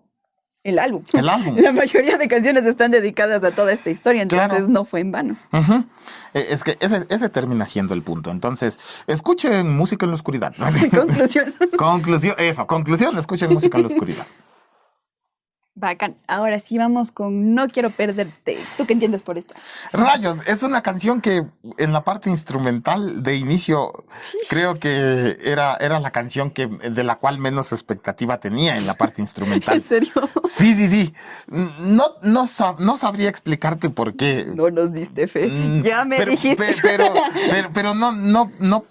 el álbum. El álbum, La mayoría de canciones están dedicadas a toda esta historia, claro. entonces no fue en vano. Ujú. Es que ese termina siendo el punto. Entonces, escuchen música en la oscuridad. Conclusión. Conclusión, escuchen música en la oscuridad. Bacán. Ahora sí vamos con No quiero perderte. ¿Tú qué entiendes por esta? Rayos, es una canción que en la parte instrumental de inicio creo que era la canción de la cual menos expectativa tenía en la parte ¿En instrumental. serio? Sí, sí, sí. No sabría explicarte por qué. No nos diste fe. Ya me Pero, dijiste. pero no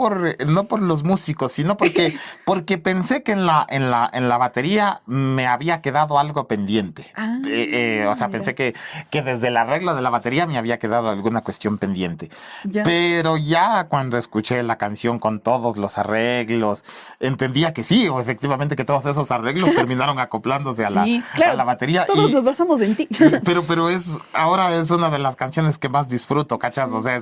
por los músicos, sino porque pensé que en la batería me había quedado algo pendiente. Ah, O sea, mira. pensé que desde el arreglo de la batería me había quedado alguna cuestión pendiente. Ya. Pero ya cuando escuché la canción con todos los arreglos, entendía que sí, o efectivamente que todos esos arreglos terminaron acoplándose a la, Sí, a claro. la batería. Todos nos basamos en ti. Pero ahora es una de las canciones que más disfruto, ¿cachas? O Sí. sea,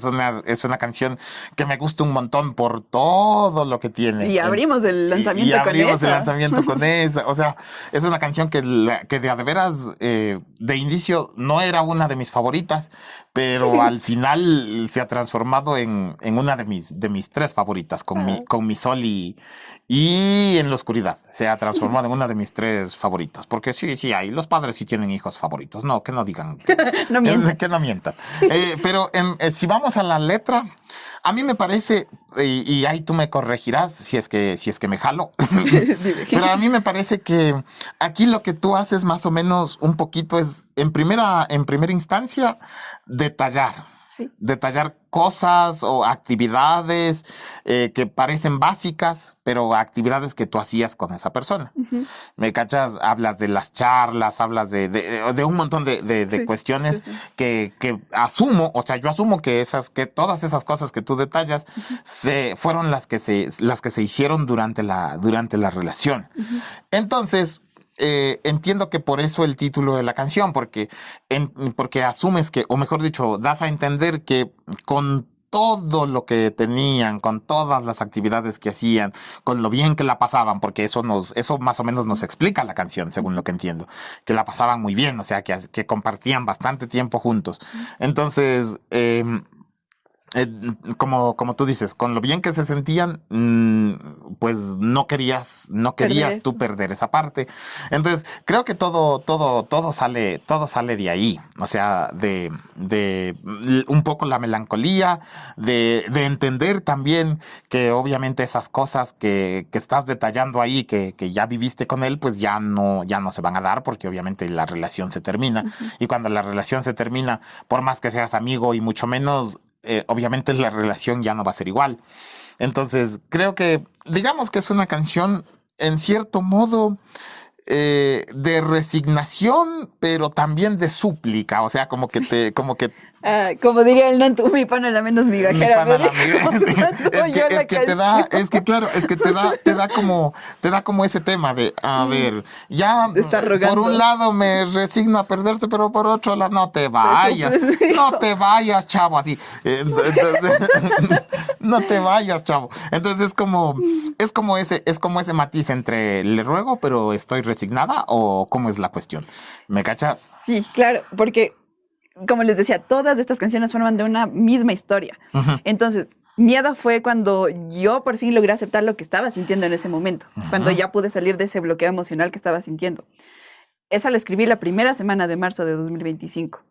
es una canción que me gusta un montón por todo lo que tiene. Y abrimos el Y lanzamiento con abrimos el esa. lanzamiento con esa. O sea, es una canción que de a de veras, de inicio no era una de mis favoritas, pero al final se ha transformado en una de mis tres favoritas, con mi, Ah, con mi sol y en la oscuridad. Se ha transformado en una de mis tres favoritas. Porque sí, sí, hay. Los padres sí tienen hijos favoritos. No, que no digan. no mientas. Que no mientan. Pero si vamos a la letra, a mí me parece, y ahí tú me corregirás si es que me jalo, pero a Dime. mí me parece que aquí lo que tú haces más o menos un poquito es, en primera instancia, detallar. Sí. Detallar cosas o actividades que parecen básicas, pero actividades que tú hacías con esa persona. Ujú. ¿Me cachas? Hablas de las charlas, hablas de un montón de Sí, sí, cuestiones sí. que asumo, o sea, yo asumo que todas esas cosas que tú detallas Ujú, fueron las que se hicieron durante la relación. ujú. Entonces, entiendo que por eso el título de la canción, porque asumes que, o mejor dicho, das a entender que con todo lo que tenían, con todas las actividades que hacían, con lo bien que la pasaban, porque eso más o menos nos explica la canción, según lo que entiendo, que la pasaban muy bien, o sea, que compartían bastante tiempo juntos. Entonces, como tú dices, con lo bien que se sentían, pues no querías Perder tú eso. perder esa parte. Entonces, creo que todo sale de ahí. O sea, de un poco la melancolía, de entender también que obviamente esas cosas que estás detallando ahí, que ya viviste con él, pues ya no se van a dar, porque obviamente la relación se termina. Ujú. Y cuando la relación se termina, por más que seas amigo y mucho menos, obviamente la relación ya no va a ser igual. Entonces, creo que, digamos que es una canción, en cierto modo, de resignación, pero también de súplica. O sea, Ah, como diría el Nantu, mi pana la menos mi migajera, me pana dijo la amiga. cuando Es que, oyó es la que te da, canción. es que claro, es que te da como ese tema de, a ver, ya Te está por un rogando. lado me resigno a perderte, pero por otro lado Te suples, no dijo. te vayas, chavo, así. No te vayas, chavo. Entonces es como ese matiz entre le ruego, pero estoy resignada, o cómo es la cuestión. ¿Me cachas? Sí, claro, porque como les decía, todas estas canciones forman de una misma historia. Ujú, Entonces, miedo fue cuando yo por fin logré aceptar lo que estaba sintiendo en ese momento, cuando ujú, ya pude salir de ese bloqueo emocional que estaba sintiendo. Esa la escribí la primera semana de marzo de 2025.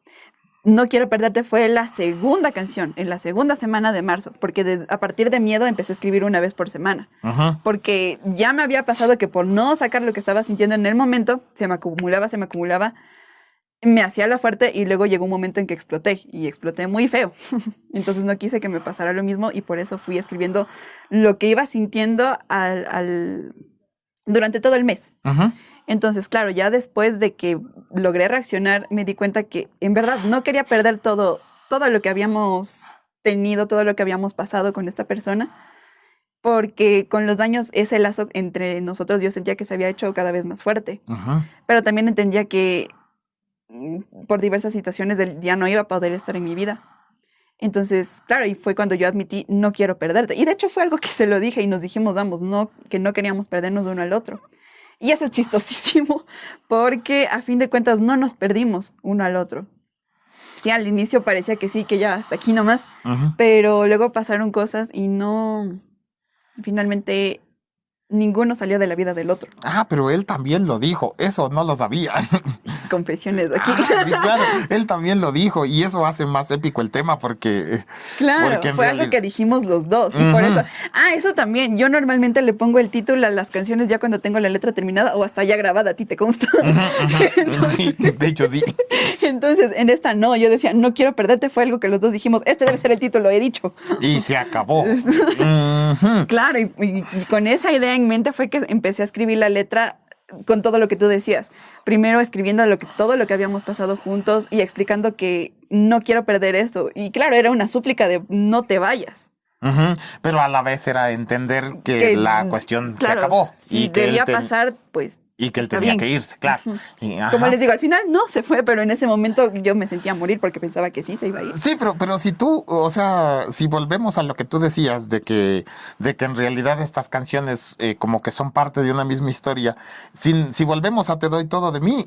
No quiero perderte fue la segunda canción, en la segunda semana de marzo, porque a partir de miedo empecé a escribir una vez por semana, ujú. porque ya me había pasado que por no sacar lo que estaba sintiendo en el momento, se me acumulaba, me hacía la fuerte y luego llegó un momento en que exploté y exploté muy feo. Entonces no quise que me pasara lo mismo y por eso fui escribiendo lo que iba sintiendo durante todo el mes. Ujú. Entonces, claro, ya después de que logré reaccionar, me di cuenta que en verdad no quería perder todo lo que habíamos tenido, todo lo que habíamos pasado con esta persona, porque con los años ese lazo entre nosotros yo sentía que se había hecho cada vez más fuerte, Ujú. pero también entendía que por diversas situaciones él ya no iba a poder estar en mi vida. Entonces, claro, y fue cuando yo admití, no quiero perderte. Y de hecho fue algo que se lo dije y nos dijimos ambos, no, que no queríamos perdernos uno al otro. Y eso es chistosísimo, porque a fin de cuentas no nos perdimos uno al otro. Sí, al inicio parecía que sí, que ya hasta aquí nomás, Ujú. pero luego pasaron cosas y no, finalmente ninguno salió de la vida del otro. Pero él también lo dijo, eso no lo sabía. confesiones aquí. Sí, claro, él también lo dijo y eso hace más épico el tema porque... Claro, porque fue algo que dijimos los dos y por eso... eso también, yo normalmente le pongo el título a las canciones ya cuando tengo la letra terminada o hasta ya grabada, a ti te consta. Sí, de hecho sí. Entonces, en esta no, yo decía, no quiero perderte, fue algo que los dos dijimos, este debe ser el título, he dicho. Y se acabó. Claro, y con esa idea en mente fue que empecé a escribir la letra con todo lo que tú decías. Primero escribiendo todo lo que habíamos pasado juntos y explicando que no quiero perder eso. Y claro, era una súplica de no te vayas. Pero a la vez era entender que la cuestión se acabó. Si y que debía pasar, pues... Y que él está tenía bien. que irse, claro. Como les digo, al final no se fue, pero en ese momento yo me sentía morir porque pensaba que sí se iba a ir. Sí, pero si tú, o sea, si volvemos a lo que tú decías de que en realidad estas canciones como que son parte de una misma historia, si volvemos a Te doy todo de mí,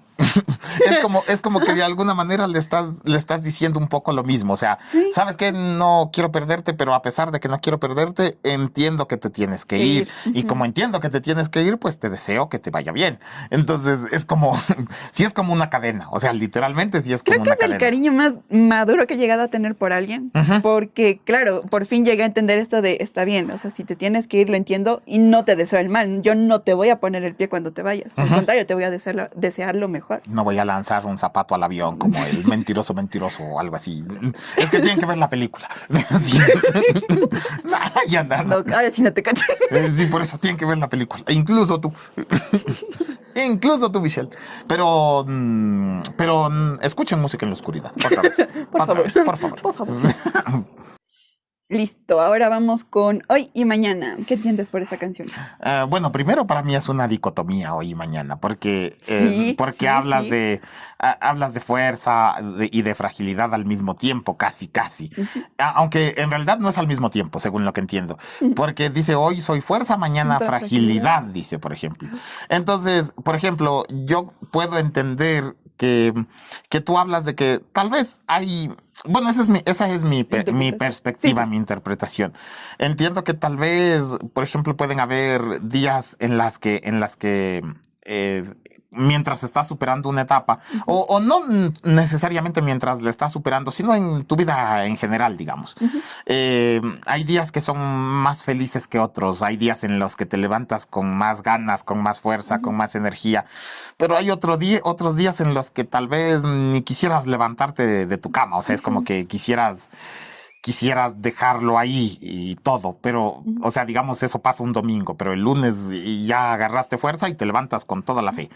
es como que de alguna manera le estás diciendo un poco lo mismo. O sea, Sí. sabes que no quiero perderte, pero a pesar de que no quiero perderte, entiendo que te tienes que ir. Y como entiendo que te tienes que ir, pues te deseo que te vaya bien. Entonces es como, sí es como una cadena, o sea, literalmente sí es como una cadena. Creo que es el cariño más maduro que he llegado a tener por alguien, porque claro, por fin llegué a entender esto de, está bien, o sea, si te tienes que ir, lo entiendo, y no te deseo el mal, yo no te voy a poner el pie cuando te vayas, al contrario, te voy a desear lo mejor. No voy a lanzar un zapato al avión como el mentiroso o algo así. Es que tienen que ver la película. Ya nada. No, ahora sí no te caché. Sí, por eso tienen que ver la película, incluso tú. Incluso tú, Michelle. Pero escuchen música en la oscuridad. Otra vez. Por favor. Por favor. Listo, ahora vamos con Hoy y Mañana. ¿Qué entiendes por esta canción? Bueno, primero para mí es una dicotomía hoy y mañana, porque, Sí, hablas sí. hablas de fuerza y de fragilidad al mismo tiempo, casi. Aunque en realidad no es al mismo tiempo, según lo que entiendo. Porque dice hoy soy fuerza, mañana fragilidad, dice, por ejemplo. Entonces, por ejemplo, yo puedo entender que tú hablas de que tal vez hay... Bueno, esa es mi perspectiva, Sí. mi interpretación. Entiendo que tal vez, por ejemplo, pueden haber días en las que mientras estás superando una etapa, o no necesariamente mientras la estás superando, sino en tu vida en general, digamos. Hay días que son más felices que otros, hay días en los que te levantas con más ganas, con más fuerza, con más energía, pero hay otros días en los que tal vez ni quisieras levantarte de tu cama, o sea, es como que quisieras dejarlo ahí y todo, pero, o sea, digamos, eso pasa un domingo, pero el lunes ya agarraste fuerza y te levantas con toda la fe.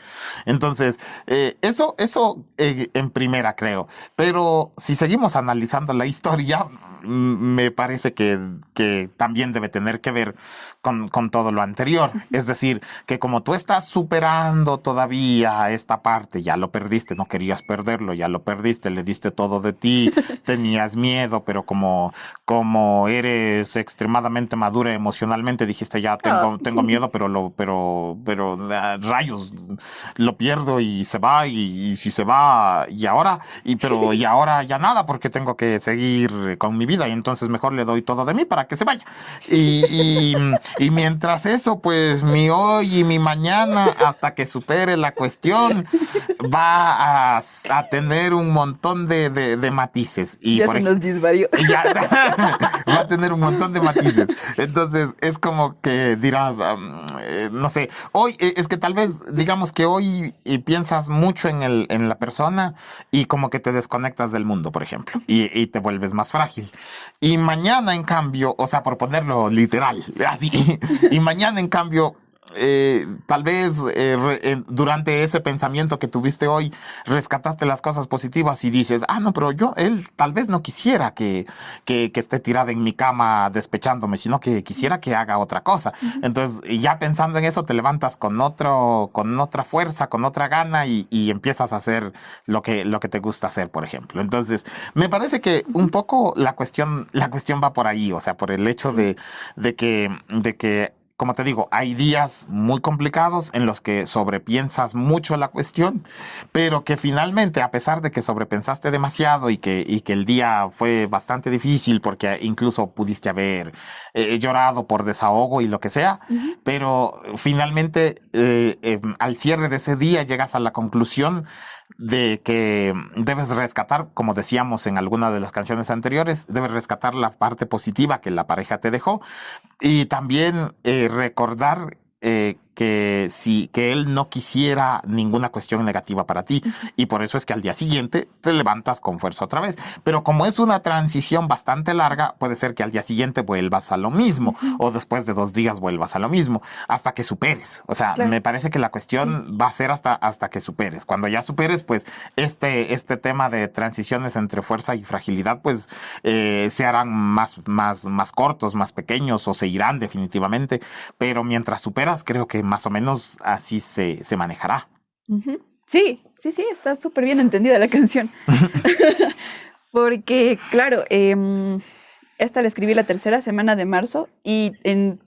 Entonces, eso en primera creo, pero si seguimos analizando la historia, me parece que también debe tener que ver con todo lo anterior, es decir, que como tú estás superando todavía esta parte, ya lo perdiste, no querías perderlo, ya lo perdiste, le diste todo de ti, tenías miedo, pero como eres extremadamente madura emocionalmente, dijiste ya tengo miedo, pero rayos, lo pierdo y se va, y si se va, y ahora ya nada, porque tengo que seguir con mi vida, y entonces mejor le doy todo de mí para que se vaya. Y mientras eso, pues mi hoy y mi mañana, hasta que supere la cuestión, va a tener un montón de matices. Y ya se nos disvarió. Va a tener un montón de matices. Entonces, es como que dirás, no sé, hoy es que tal vez, digamos que hoy piensas mucho en la persona y como que te desconectas del mundo, por ejemplo, y te vuelves más frágil. Y mañana, en cambio, o sea, por ponerlo literal, así, y mañana, en cambio, tal vez durante ese pensamiento que tuviste hoy rescataste las cosas positivas y dices, no, pero él tal vez no quisiera que esté tirada en mi cama despechándome, sino que quisiera que haga otra cosa. Entonces, ya pensando en eso, te levantas con otra fuerza, con otra gana, y empiezas a hacer lo que te gusta hacer, por ejemplo. Entonces, me parece que un poco la cuestión va por ahí, o sea, por el hecho de que como te digo, hay días muy complicados en los que sobrepiensas mucho la cuestión, pero que finalmente, a pesar de que sobrepensaste demasiado y que el día fue bastante difícil, porque incluso pudiste haber llorado por desahogo y lo que sea, pero finalmente al cierre de ese día llegas a la conclusión de que debes rescatar, como decíamos en alguna de las canciones anteriores, debes rescatar la parte positiva que la pareja te dejó y también recordar que él no quisiera ninguna cuestión negativa para ti y por eso es que al día siguiente te levantas con fuerza otra vez. Pero como es una transición bastante larga, puede ser que al día siguiente vuelvas a lo mismo o después de 2 días vuelvas a lo mismo hasta que superes. O sea, Claro. me parece que la cuestión va a ser hasta que superes. Cuando ya superes, pues este tema de transiciones entre fuerza y fragilidad, pues se harán más cortos, más pequeños o se irán definitivamente. Pero mientras superas, creo que más o menos así se manejará. Ujú. Sí, está súper bien entendida la canción. Porque, claro, esta la escribí la 3ª semana de marzo y en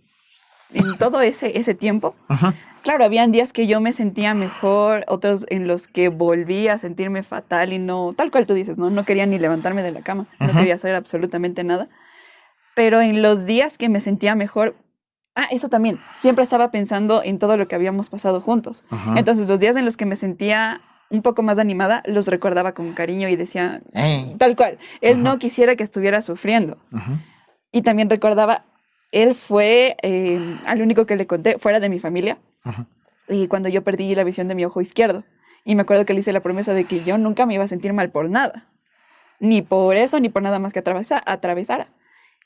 todo ese tiempo, Ujú, claro, habían días que yo me sentía mejor, otros en los que volví a sentirme fatal y no, tal cual tú dices, no quería ni levantarme de la cama, no ujú, quería hacer absolutamente nada. Pero en los días que me sentía mejor, eso también, siempre estaba pensando en todo lo que habíamos pasado juntos. ujú. Entonces, los días en los que me sentía un poco más animada, los recordaba con cariño y decía, Ey, tal cual, él ujú, no quisiera que estuviera sufriendo. ujú, Y también recordaba, él fue al único que le conté, fuera de mi familia, ujú. y cuando yo perdí la visión de mi ojo izquierdo. Y me acuerdo que le hice la promesa de que yo nunca me iba a sentir mal por nada, ni por eso, ni por nada más que atravesara.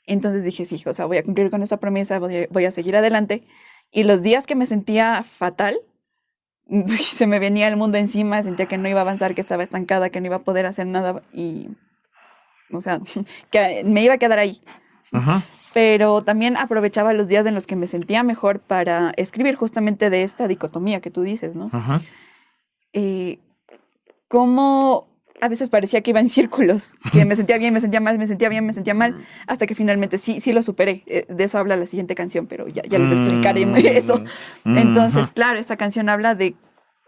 Entonces dije, sí, o sea, voy a cumplir con esa promesa, voy a seguir adelante. Y los días que me sentía fatal, se me venía el mundo encima, sentía que no iba a avanzar, que estaba estancada, que no iba a poder hacer nada y, o sea, que me iba a quedar ahí. Ujú, Pero también aprovechaba los días en los que me sentía mejor para escribir justamente de esta dicotomía que tú dices, ¿no? ujú. Eh, Cómo a veces parecía que iba en círculos, que me sentía bien, me sentía mal, me sentía bien, me sentía mal, hasta que finalmente sí lo superé. De eso habla la siguiente canción, pero ya les explicaré eso. Ujú. Entonces, claro, esta canción habla de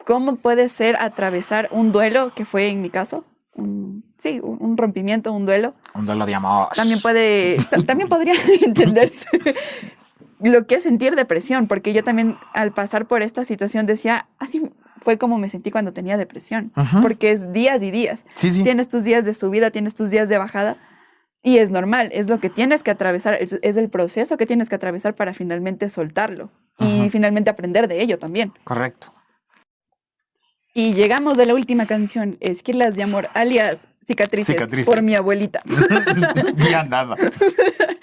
cómo puede ser atravesar un duelo, que fue en mi caso, un rompimiento, un duelo. Un duelo de amor. También podría entenderse lo que es sentir depresión, porque yo también al pasar por esta situación decía, así fue como me sentí cuando tenía depresión, Ujú. porque es días y días. Sí, sí. Tienes tus días de subida, tienes tus días de bajada, y es normal, es lo que tienes que atravesar, es el proceso que tienes que atravesar para finalmente soltarlo y Ujú. finalmente aprender de ello también. Correcto. Y llegamos a la última canción, Esquilas de Amor, alias Cicatrices, por mi Cicatrices. abuelita. Ya nada.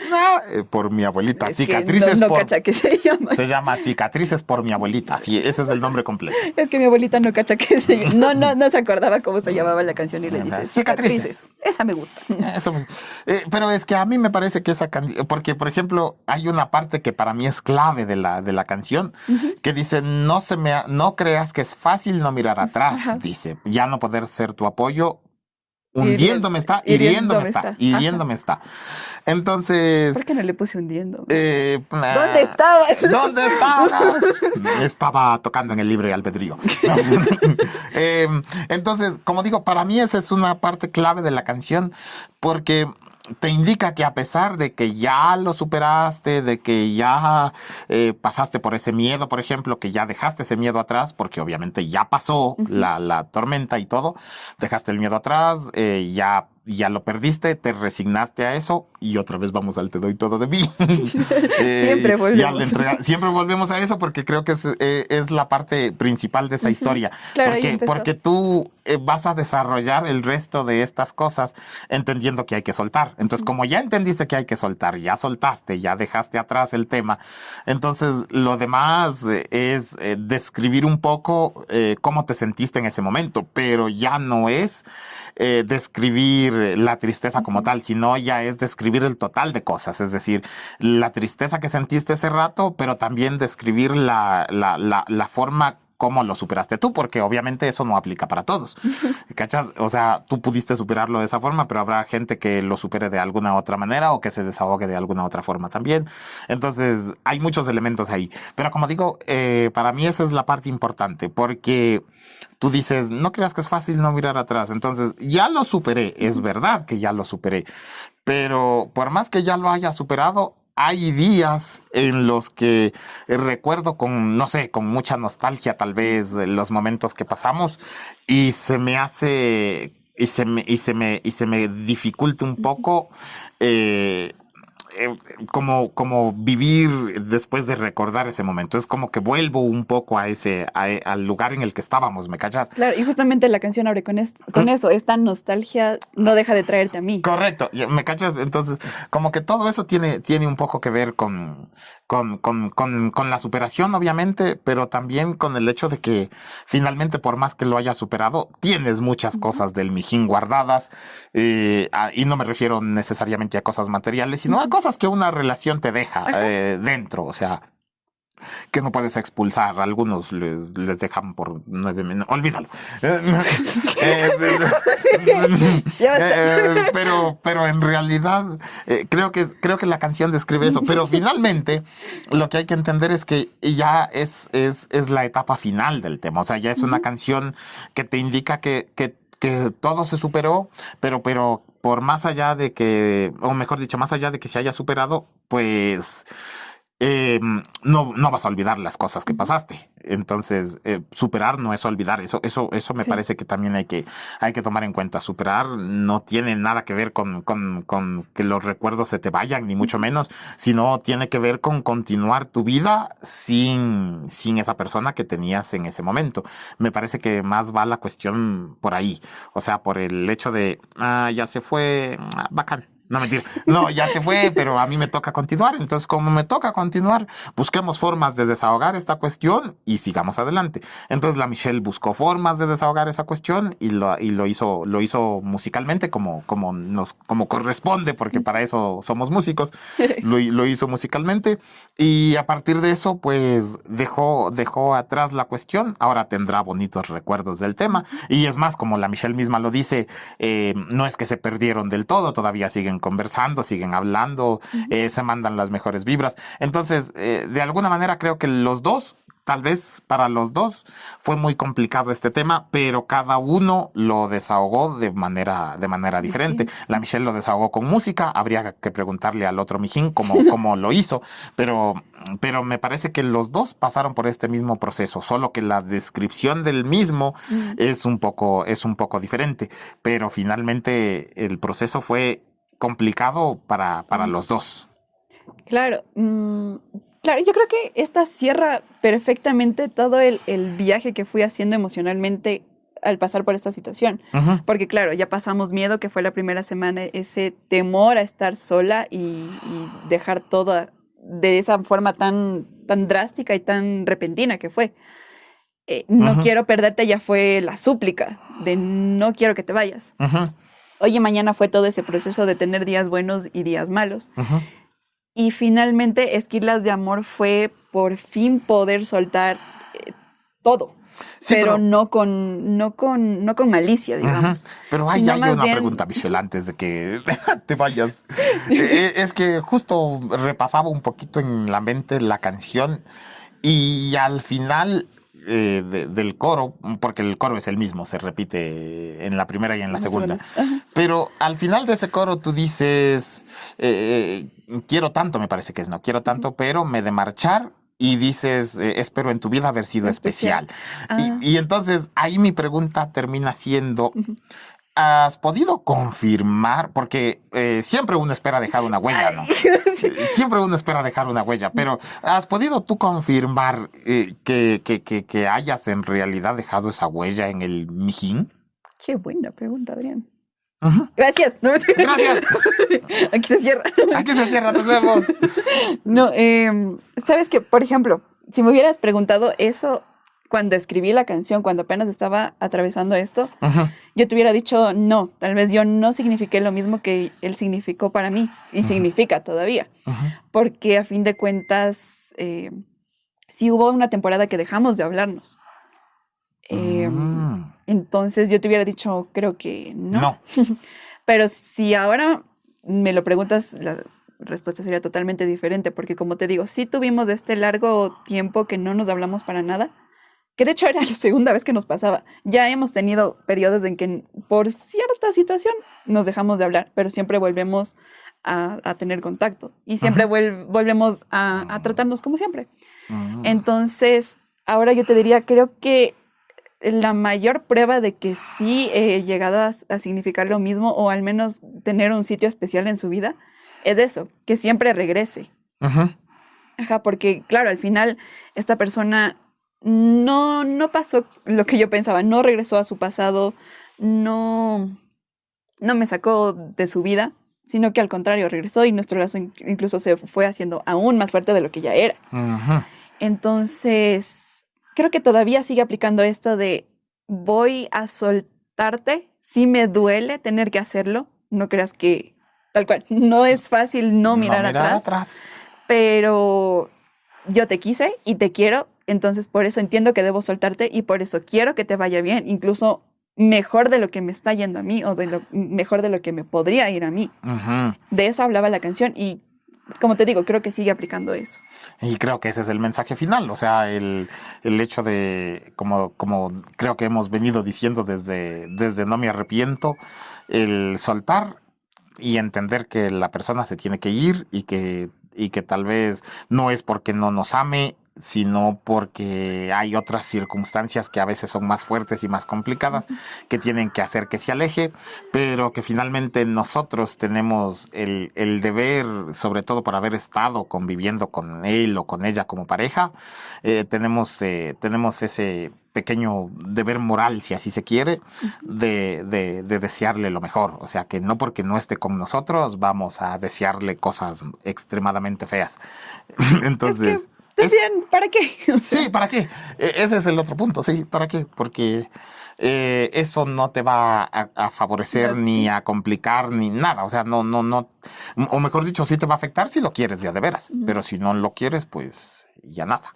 No, por mi abuelita. Es que Cicatrices no por... cacha que se llama. Se llama Cicatrices por mi abuelita. Sí, ese es el nombre completo. Es que mi abuelita no cacha que se llama. No se acordaba cómo se llamaba la canción y le dice Cicatrices. cicatrices. Esa me gusta. Eso, pero es que a mí me parece que esa canción, porque por ejemplo, hay una parte que para mí es clave de la canción, Ujú. que dice, no creas que es fácil no mirar atrás, Ajá. dice, ya no poder ser tu apoyo, Hiriendo, hundiéndome está, hiriéndome está. Ajá. hiriéndome está. Entonces, ¿Por qué no le puse hundiéndome? ¿Dónde ah, estabas? ¿dónde estabas? Estaba tocando en el libre albedrío. Eh, entonces, como digo, para mí esa es una parte clave de la canción porque te indica que a pesar de que ya lo superaste, de que ya pasaste por ese miedo, por ejemplo, que ya dejaste ese miedo atrás, porque obviamente ya pasó Ujú. la tormenta y todo, dejaste el miedo atrás, ya lo perdiste, te resignaste a eso y otra vez vamos al te doy todo de mí. Siempre volvemos. Siempre volvemos a eso porque creo que es la parte principal de esa Ujú. historia. Claro, ahí empezó. Porque tú vas a desarrollar el resto de estas cosas entendiendo que hay que soltar. Entonces, como ya entendiste que hay que soltar, ya soltaste, ya dejaste atrás el tema, entonces lo demás es describir un poco cómo te sentiste en ese momento, pero ya no es describir la tristeza como Ujú. tal, sino ya es describir el total de cosas, es decir, la tristeza que sentiste ese rato, pero también describir la forma cómo lo superaste tú, porque obviamente eso no aplica para todos. ¿Cachas? O sea, tú pudiste superarlo de esa forma, pero habrá gente que lo supere de alguna otra manera o que se desahogue de alguna otra forma también. Entonces, hay muchos elementos ahí. Pero como digo, para mí esa es la parte importante, porque tú dices, no creas que es fácil no mirar atrás. Entonces, ya lo superé, es Ujú. verdad que ya lo superé, pero por más que ya lo haya superado, hay días en los que recuerdo con, no sé, con mucha nostalgia tal vez los momentos que pasamos y se me hace y se me dificulta un poco eh, como vivir después de recordar ese momento. Es como que vuelvo un poco al lugar en el que estábamos, ¿me cachas? Claro, y justamente la canción abre con eso. Esta nostalgia no deja de traerte a mí. Correcto, ¿me cachas? Entonces, como que todo eso tiene un poco que ver con la superación, obviamente, pero también con el hecho de que finalmente, por más que lo hayas superado, tienes muchas cosas del mijín guardadas, y no me refiero necesariamente a cosas materiales, sino a cosas que una relación te deja dentro, o sea, que no puedes expulsar. Algunos les dejan por 9 minutos. Olvídalo. Pero en realidad creo que la canción describe eso. Pero finalmente lo que hay que entender es que ya es la etapa final del tema. O sea, ya es una canción que te indica que todo se superó, pero por más allá de que, o mejor dicho, más allá de que se haya superado, pues no vas a olvidar las cosas que pasaste. Entonces, superar no es olvidar. Eso me Sí. parece que también hay que tomar en cuenta. Superar no tiene nada que ver con que los recuerdos se te vayan, ni mucho menos, sino tiene que ver con continuar tu vida sin esa persona que tenías en ese momento. Me parece que más va la cuestión por ahí. O sea, por el hecho de, ya se fue, bacán. No, mentira. No, ya se fue, pero a mí me toca continuar. Entonces, como me toca continuar, busquemos formas de desahogar esta cuestión y sigamos adelante. Entonces, la Michelle buscó formas de desahogar esa cuestión y lo hizo musicalmente como corresponde, porque para eso somos músicos. Lo hizo musicalmente y a partir de eso, pues dejó atrás la cuestión. Ahora tendrá bonitos recuerdos del tema. Y es más, como la Michelle misma lo dice, no es que se perdieron del todo, todavía siguen conversando, siguen hablando, se mandan las mejores vibras. Entonces, de alguna manera creo que los dos, tal vez para los dos fue muy complicado este tema, pero cada uno lo desahogó de manera diferente. La Michelle lo desahogó con música, habría que preguntarle al otro mijín cómo lo hizo, pero me parece que los dos pasaron por este mismo proceso, solo que la descripción del mismo es un poco diferente, pero finalmente el proceso fue complicado para los dos. Claro, claro, yo creo que esta cierra perfectamente todo el viaje que fui haciendo emocionalmente al pasar por esta situación. Ujú. Porque claro, ya pasamos miedo, que fue la primera semana, ese temor a estar sola y dejar todo de esa forma tan drástica y tan repentina que fue. No Ujú. quiero perderte, ya fue la súplica de no quiero que te vayas. Ujú. Hoy y mañana fue todo ese proceso de tener días buenos y días malos. Ujú. Y finalmente, Esquilas de Amor fue por fin poder soltar todo, Sí, pero pero no con malicia, ujú. digamos, Pero sino hay más una bien, pregunta, Michelle, antes de que te vayas. Es que justo repasaba un poquito en la mente la canción y al final del coro, porque el coro es el mismo, se repite en la primera y en la en la segunda, segunda. Ajá. pero al final de ese coro tú dices, quiero tanto, me parece que es, no quiero Ujú. tanto, pero me he de marchar. Y dices, espero en tu vida haber sido Especial. especial. Ah, Y entonces ahí mi pregunta termina siendo, ujú. ¿has podido confirmar? Porque siempre uno espera dejar una huella, Ay, ¿no? sí. Siempre uno espera dejar una huella, pero ¿has podido tú confirmar que hayas en realidad dejado esa huella en el mijín? Qué buena pregunta, Adrián. Ujú. Gracias. No, Gracias. aquí se cierra. Aquí se cierra, nos vemos. No, sabes que, por ejemplo, si me hubieras preguntado eso cuando escribí la canción, cuando apenas estaba atravesando esto, Ujú. yo te hubiera dicho no, tal vez yo no signifiqué lo mismo que él significó para mí y Ujú. significa todavía, Ujú. porque a fin de cuentas sí hubo una temporada que dejamos de hablarnos. Mm. Entonces yo te hubiera dicho creo que no, No. pero si ahora me lo preguntas, la respuesta sería totalmente diferente, porque como te digo, sí tuvimos este largo tiempo que no nos hablamos para nada, que de hecho era la segunda vez que nos pasaba. Ya hemos tenido periodos en que por cierta situación nos dejamos de hablar, pero siempre volvemos a tener contacto. Y siempre volvemos a tratarnos como siempre. Entonces, ahora yo te diría, creo que la mayor prueba de que sí he llegado a significar lo mismo, o al menos tener un sitio especial en su vida, es eso, que siempre regrese. Ajá, porque claro, al final esta persona no pasó lo que yo pensaba, no regresó a su pasado, no me sacó de su vida, sino que al contrario, regresó y nuestro lazo incluso se fue haciendo aún más fuerte de lo que ya era. Entonces, creo que todavía sigue aplicando esto de voy a soltarte, sí me duele tener que hacerlo, no creas que tal cual, no es fácil no mirar atrás, pero yo te quise y te quiero, entonces por eso entiendo que debo soltarte y por eso quiero que te vaya bien, incluso mejor de lo que me está yendo a mí o mejor de lo que me podría ir a mí. De eso hablaba la canción y, como te digo, creo que sigue aplicando eso. Y creo que ese es el mensaje final, o sea, el hecho de, como creo que hemos venido diciendo desde No me arrepiento, el soltar y entender que la persona se tiene que ir y que tal vez no es porque no nos ame, sino porque hay otras circunstancias que a veces son más fuertes y más complicadas, que tienen que hacer que se aleje, pero que finalmente nosotros tenemos el deber, sobre todo por haber estado conviviendo con él o con ella como pareja, tenemos ese pequeño deber moral, si así se quiere, de desearle lo mejor. O sea, que no porque no esté con nosotros vamos a desearle cosas extremadamente feas. Entonces... También, ¿para qué? O sea, sí, ¿para qué? Ese es el otro punto, sí, ¿para qué? Porque eso no te va a favorecer ni a complicar ni nada, o sea, no, o mejor dicho, sí te va a afectar si lo quieres ya de veras, pero si no lo quieres, pues ya nada.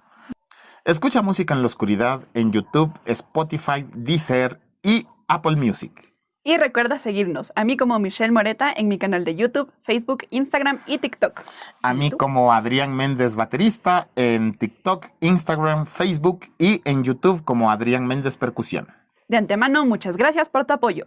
Escucha música en la oscuridad en YouTube, Spotify, Deezer y Apple Music. Y recuerda seguirnos, a mí como Michelle Moreta en mi canal de YouTube, Facebook, Instagram y TikTok. A mí como Adrián Méndez Baterista en TikTok, Instagram, Facebook y en YouTube como Adrián Méndez Percusión. De antemano, muchas gracias por tu apoyo.